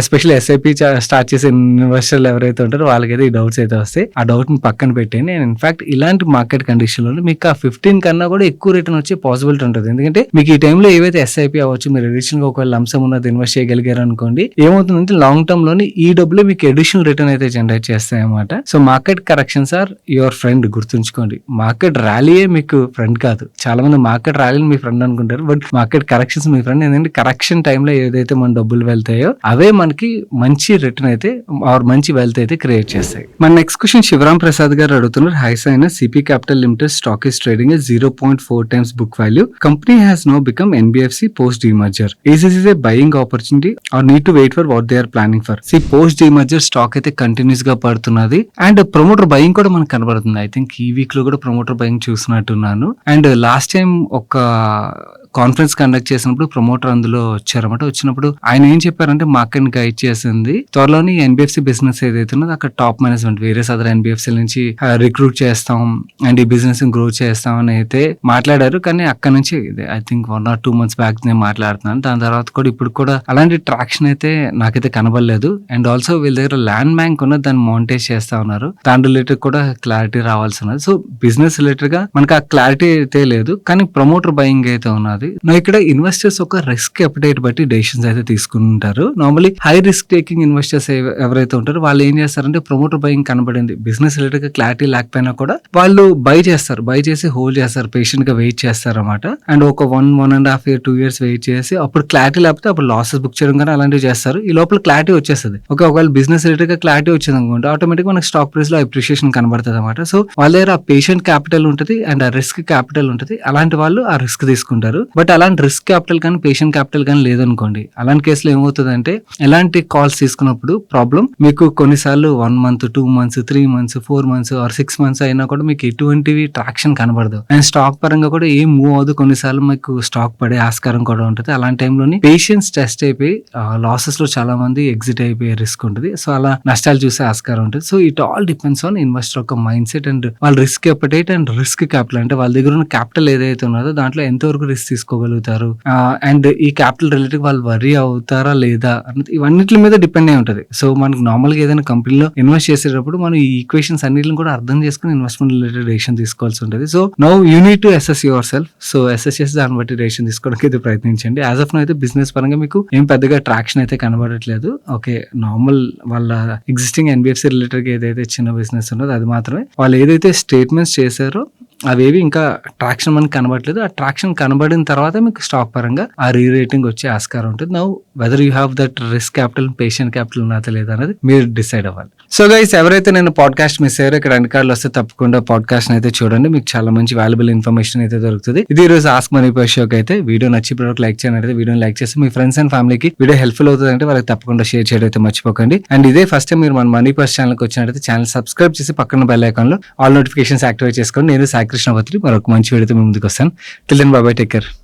ఎస్పెషల్లీ ఎస్ఐపి స్టార్ట్ చేసే ఇన్వెస్టర్లు ఎవరైతే ఉంటారో వాళ్ళకైతే ఈ డౌట్స్ అయితే వస్తాయి. ఆ డౌట్ ని పక్కన పెట్టేయండి. నేను ఇన్ఫాక్ట్ ఇలాంటి మార్కెట్ కండిషన్ లో మీకు ఆ 15 కన్నా కూడా ఎక్కువ రిటర్న్ వచ్చే పాసిబిలిటీ ఉంటుంది. ఎందుకంటే మీకు ఈ టైంలో ఏవైతే ఎస్ఐపి అవ్వచ్చు, మీరు అడిషనల్ గా ఒకవేళ లంసం ఉన్నది ఇన్వెస్ట్ చేయగలిగారు అనుకోండి, ఏమవుతుందంటే లాంగ్ టర్మ్ లోని ఈ డబ్బులు మీకు అడిషనల్ రిటర్న్ అయితే జనరేట్ చేస్తాయి అన్నమాట. So market corrections are your friend, గుర్తుంచుకోండి. మార్కెట్ ర్యాలీయే మీకు ఫ్రెండ్ కాదు. చాలా మంది మార్కెట్ ర్యాలీని మీ ఫ్రెండ్ అనుకుంటారు, బట్ మార్కెట్ కరెక్షన్స్ మీ ఫ్రెండ్. ఎందుకంటే కరెక్షన్ టైంలో ఏదైతే మన డబ్బులు వెళ్తాయో అవే మనకి మంచి రిటర్న్ అయితే ఆర్ మంచి వెల్త్ అయితే క్రియేట్ చేస్తాయి. మన నెక్స్ట్ క్వశ్చన్ శివరాం ప్రసాద్ గారు అడుగుతున్నారు. హైస్ అయిన CP capital limited stock is trading 0.4 times book value. Company has no become NBFC post demerger. Is this is a buying opportunity or need to wait for what they are planning for? Post demerger stock అయితే continuous గా పడుతున్నది and promoter buying కూడా మనకు కనబడుతుంది. I think ఈ week లో కూడా promoter buying చూసినట్టున్నాను. అండ్ లాస్ట్ టైం ఒక కాన్ఫరెన్స్ కండక్ట్ చేసినప్పుడు ప్రమోటర్ అందులో వచ్చారన్నమాట. వచ్చినప్పుడు ఆయన ఏం చెప్పారంటే మార్కెట్ ని గైడ్ చేసింది, త్వరలోని ఎన్బిఎఫ్సి బిజినెస్ ఏదైతే ఉన్నదో అక్కడ టాప్ మేనేజ్మెంట్ వేరే అదర్ ఎన్బిఎఫ్సి నుంచి రిక్రూట్ చేస్తాం అండ్ ఈ బిజినెస్ గ్రో చేస్తాం అని అయితే మాట్లాడారు. కానీ అక్కడ నుంచి I think 1 or 2 months back నేను మాట్లాడుతున్నాను. దాని తర్వాత కూడా ఇప్పుడు కూడా అలాంటి ట్రాక్షన్ అయితే నాకైతే కనబడలేదు. అండ్ ఆల్సో వీళ్ళ దగ్గర ల్యాండ్ బ్యాంక్ ఉన్నది, దాన్ని మానిటైజ్ చేస్తా ఉన్నారు. దాని రిలేటెడ్ కూడా క్లారిటీ రావాల్సి ఉన్నది. సో బిజినెస్ రిలేటెడ్ గా మనకు ఆ క్లారిటీ అయితే లేదు, కానీ ప్రమోటర్ బయింగ్ అయితే ఉన్నది. ఇక్కడ ఇన్వెస్టర్స్ ఒక రిస్క్ అపెటైట్ బట్టి డెసిషన్స్ అయితే తీసుకుంటారు. Normally high risk taking investors ఎవరైతే ఉంటారో వాళ్ళు ఏం చేస్తారంటే ప్రమోటర్ బయింగ్ కనబడింది, బిజినెస్ రిలేటెడ్ గా క్లారిటీ లేకపోయినా కూడా వాళ్ళు బై చేస్తారు, బై చేసి హోల్డ్ చేస్తారు, పేషెంట్ గా వెయిట్ చేస్తారు అన్నమాట. అండ్ ఒక 1.5 year 2 years వెయిట్ చేసి అప్పుడు క్లారిటీ లేకపోతే అప్పుడు లాసెస్ బుక్ చేయడం కానీ అలాంటివి చేస్తారు. ఈ లోపల క్లారిటీ వచ్చేస్తుంది. ఒకవేళ బిజినెస్ రిలేటెడ్ గా క్లారిటీ వచ్చింది అనుకోండి, ఆటోమేటిక్ మనకి స్టాక్ ప్రైస్ లో అప్రిషియేషన్ కనబడుతుంది అన్నమాట. సో వాళ్ళ దగ్గర ఆ పేషెంట్ క్యాపిటల్ ఉంటుంది అండ్ ఆ రిస్క్ క్యాపిటల్ ఉంటుంది. అలాంటి వాళ్ళు ఆ రిస్క్ తీసుకుంటారు. బట్ అలాంటి రిస్క్ క్యాపిటల్ కానీ పేషెంట్ క్యాపిటల్ కానీ లేదనుకోండి, అలాంటి కేసులో ఏమవుతుందంటే ఎలాంటి కాల్స్ తీసుకున్నప్పుడు ప్రాబ్లం మీకు కొన్నిసార్లు 1 month 2 months 3 months 4 months are 6 months అయినా కూడా మీకు ఎటువంటివి ట్రాక్షన్ కనబడదు. అండ్ స్టాక్ పరంగా కూడా ఏం మూవ్ అవ్వదు. కొన్నిసార్లు మీకు స్టాక్ పడే ఆస్కారం కూడా ఉంటుంది. అలాంటి టైంలోని పేషెన్స్ టెస్ట్ అయిపోయి లాసెస్ లో చాలా మంది ఎగ్జిట్ అయిపోయే రిస్క్ ఉంటుంది. సో అలా నష్టాలు చూసే ఆస్కారం ఉంటుంది. So it all depends on investor ఒక మైండ్ సెట్ అండ్ వాళ్ళ risk appetite and risk capital, అంటే వాళ్ళ దగ్గర ఉన్న క్యాపిటల్ ఏదైతే ఉన్నదో దాంట్లో ఎంతవరకు రిస్క్ తీసుకోగలుగుతారు అండ్ ఈ క్యాపిటల్ రిలేటెడ్ వాళ్ళు వరీ అవుతారా లేదా అన్నది ఇవన్నిటి మీద డిపెండ్ అయి ఉంటుంది. సో మనకు నార్మల్ గా ఏదైనా కంపెనీలో ఇన్వెస్ట్ చేసేటప్పుడు మనం ఈ ఈక్వేషన్స్ అన్నిటిని కూడా అర్థం చేసుకుని ఇన్వెస్ట్మెంట్ రిలేటెడ్ డెసిషన్ తీసుకోవాల్సి ఉంటుంది. So now you need to assess your self. So assess చేసి దాన్ని బట్టి డెసిషన్ తీసుకోవడానికి అయితే ప్రయత్నించండి. యాజ్ ఆఫ్ నౌ అయితే బిజినెస్ పరంగా మీకు ఏం పెద్దగా ట్రాక్షన్ అయితే కనబడట్లేదు. ఓకే, నార్మల్ వాళ్ళ ఎగ్జిస్టింగ్ ఎన్బిఎఫ్సి రిలేటెడ్ ఏదైతే చిన్న బిజినెస్ ఉన్నదో అది మాత్రమే. వాళ్ళు ఏదైతే స్టేట్మెంట్స్ చేశారో అవేవి ఇంకా ట్రాక్షన్ మనకి కనబడలేదు. ఆ ట్రాక్షన్ కనబడిన తర్వాత మీకు స్టాక్ పరంగా ఆ రీరేటింగ్ వచ్చే ఆస్కారం ఉంటుంది. Now whether you have that risk capital patient capital ఉన్నదా లేదా అనేది మీరు డిసైడ్ అవ్వాలి. సో గైస్, ఎవరైతే నేను పాడ్కాస్ట్ మిస్ అయ్యారో ఇక్కడ వెనకాల వస్తే తప్పకుండా పాడ్కాస్ట్ అయితే చూడండి. మీకు చాలా మంచి వాల్యుబుల్ ఇన్ఫర్మేషన్ అయితే దొరుకుతుంది. ఇది ఈ రోజు ఆస్క్ మనీ పర్ షోకి అయితే వీడియో నచ్చి ప్రొడక్ట్ లైక్ చేయండి. వీడియోని లైక్ చేసి మీ ఫ్రెండ్స్ అండ్ ఫ్యామిలీకి వీడియో హెల్ప్ఫుల్ అవుతుంది అంటే వాళ్ళకి తప్పకుండా షేర్ చేయడం అయితే మర్చిపోకండి. అండ్ ఇదే ఫస్ట్ టైం మీరు మన మనీ పర్స్ ఛానల్కి వచ్చినట్లయితే ఛానల్ సబ్స్క్రైబ్ చేసి పక్కన బెల్ ఐకాన్ లో ఆల్ నోటిఫికేషన్స్ యాక్టివేట్ చేసుకోండి. నేను సాయి కృష్ణ భత్రి మరొక మంచి వీడియోతో మీ ముందుకు వస్తాను. Till then bye bye, take care.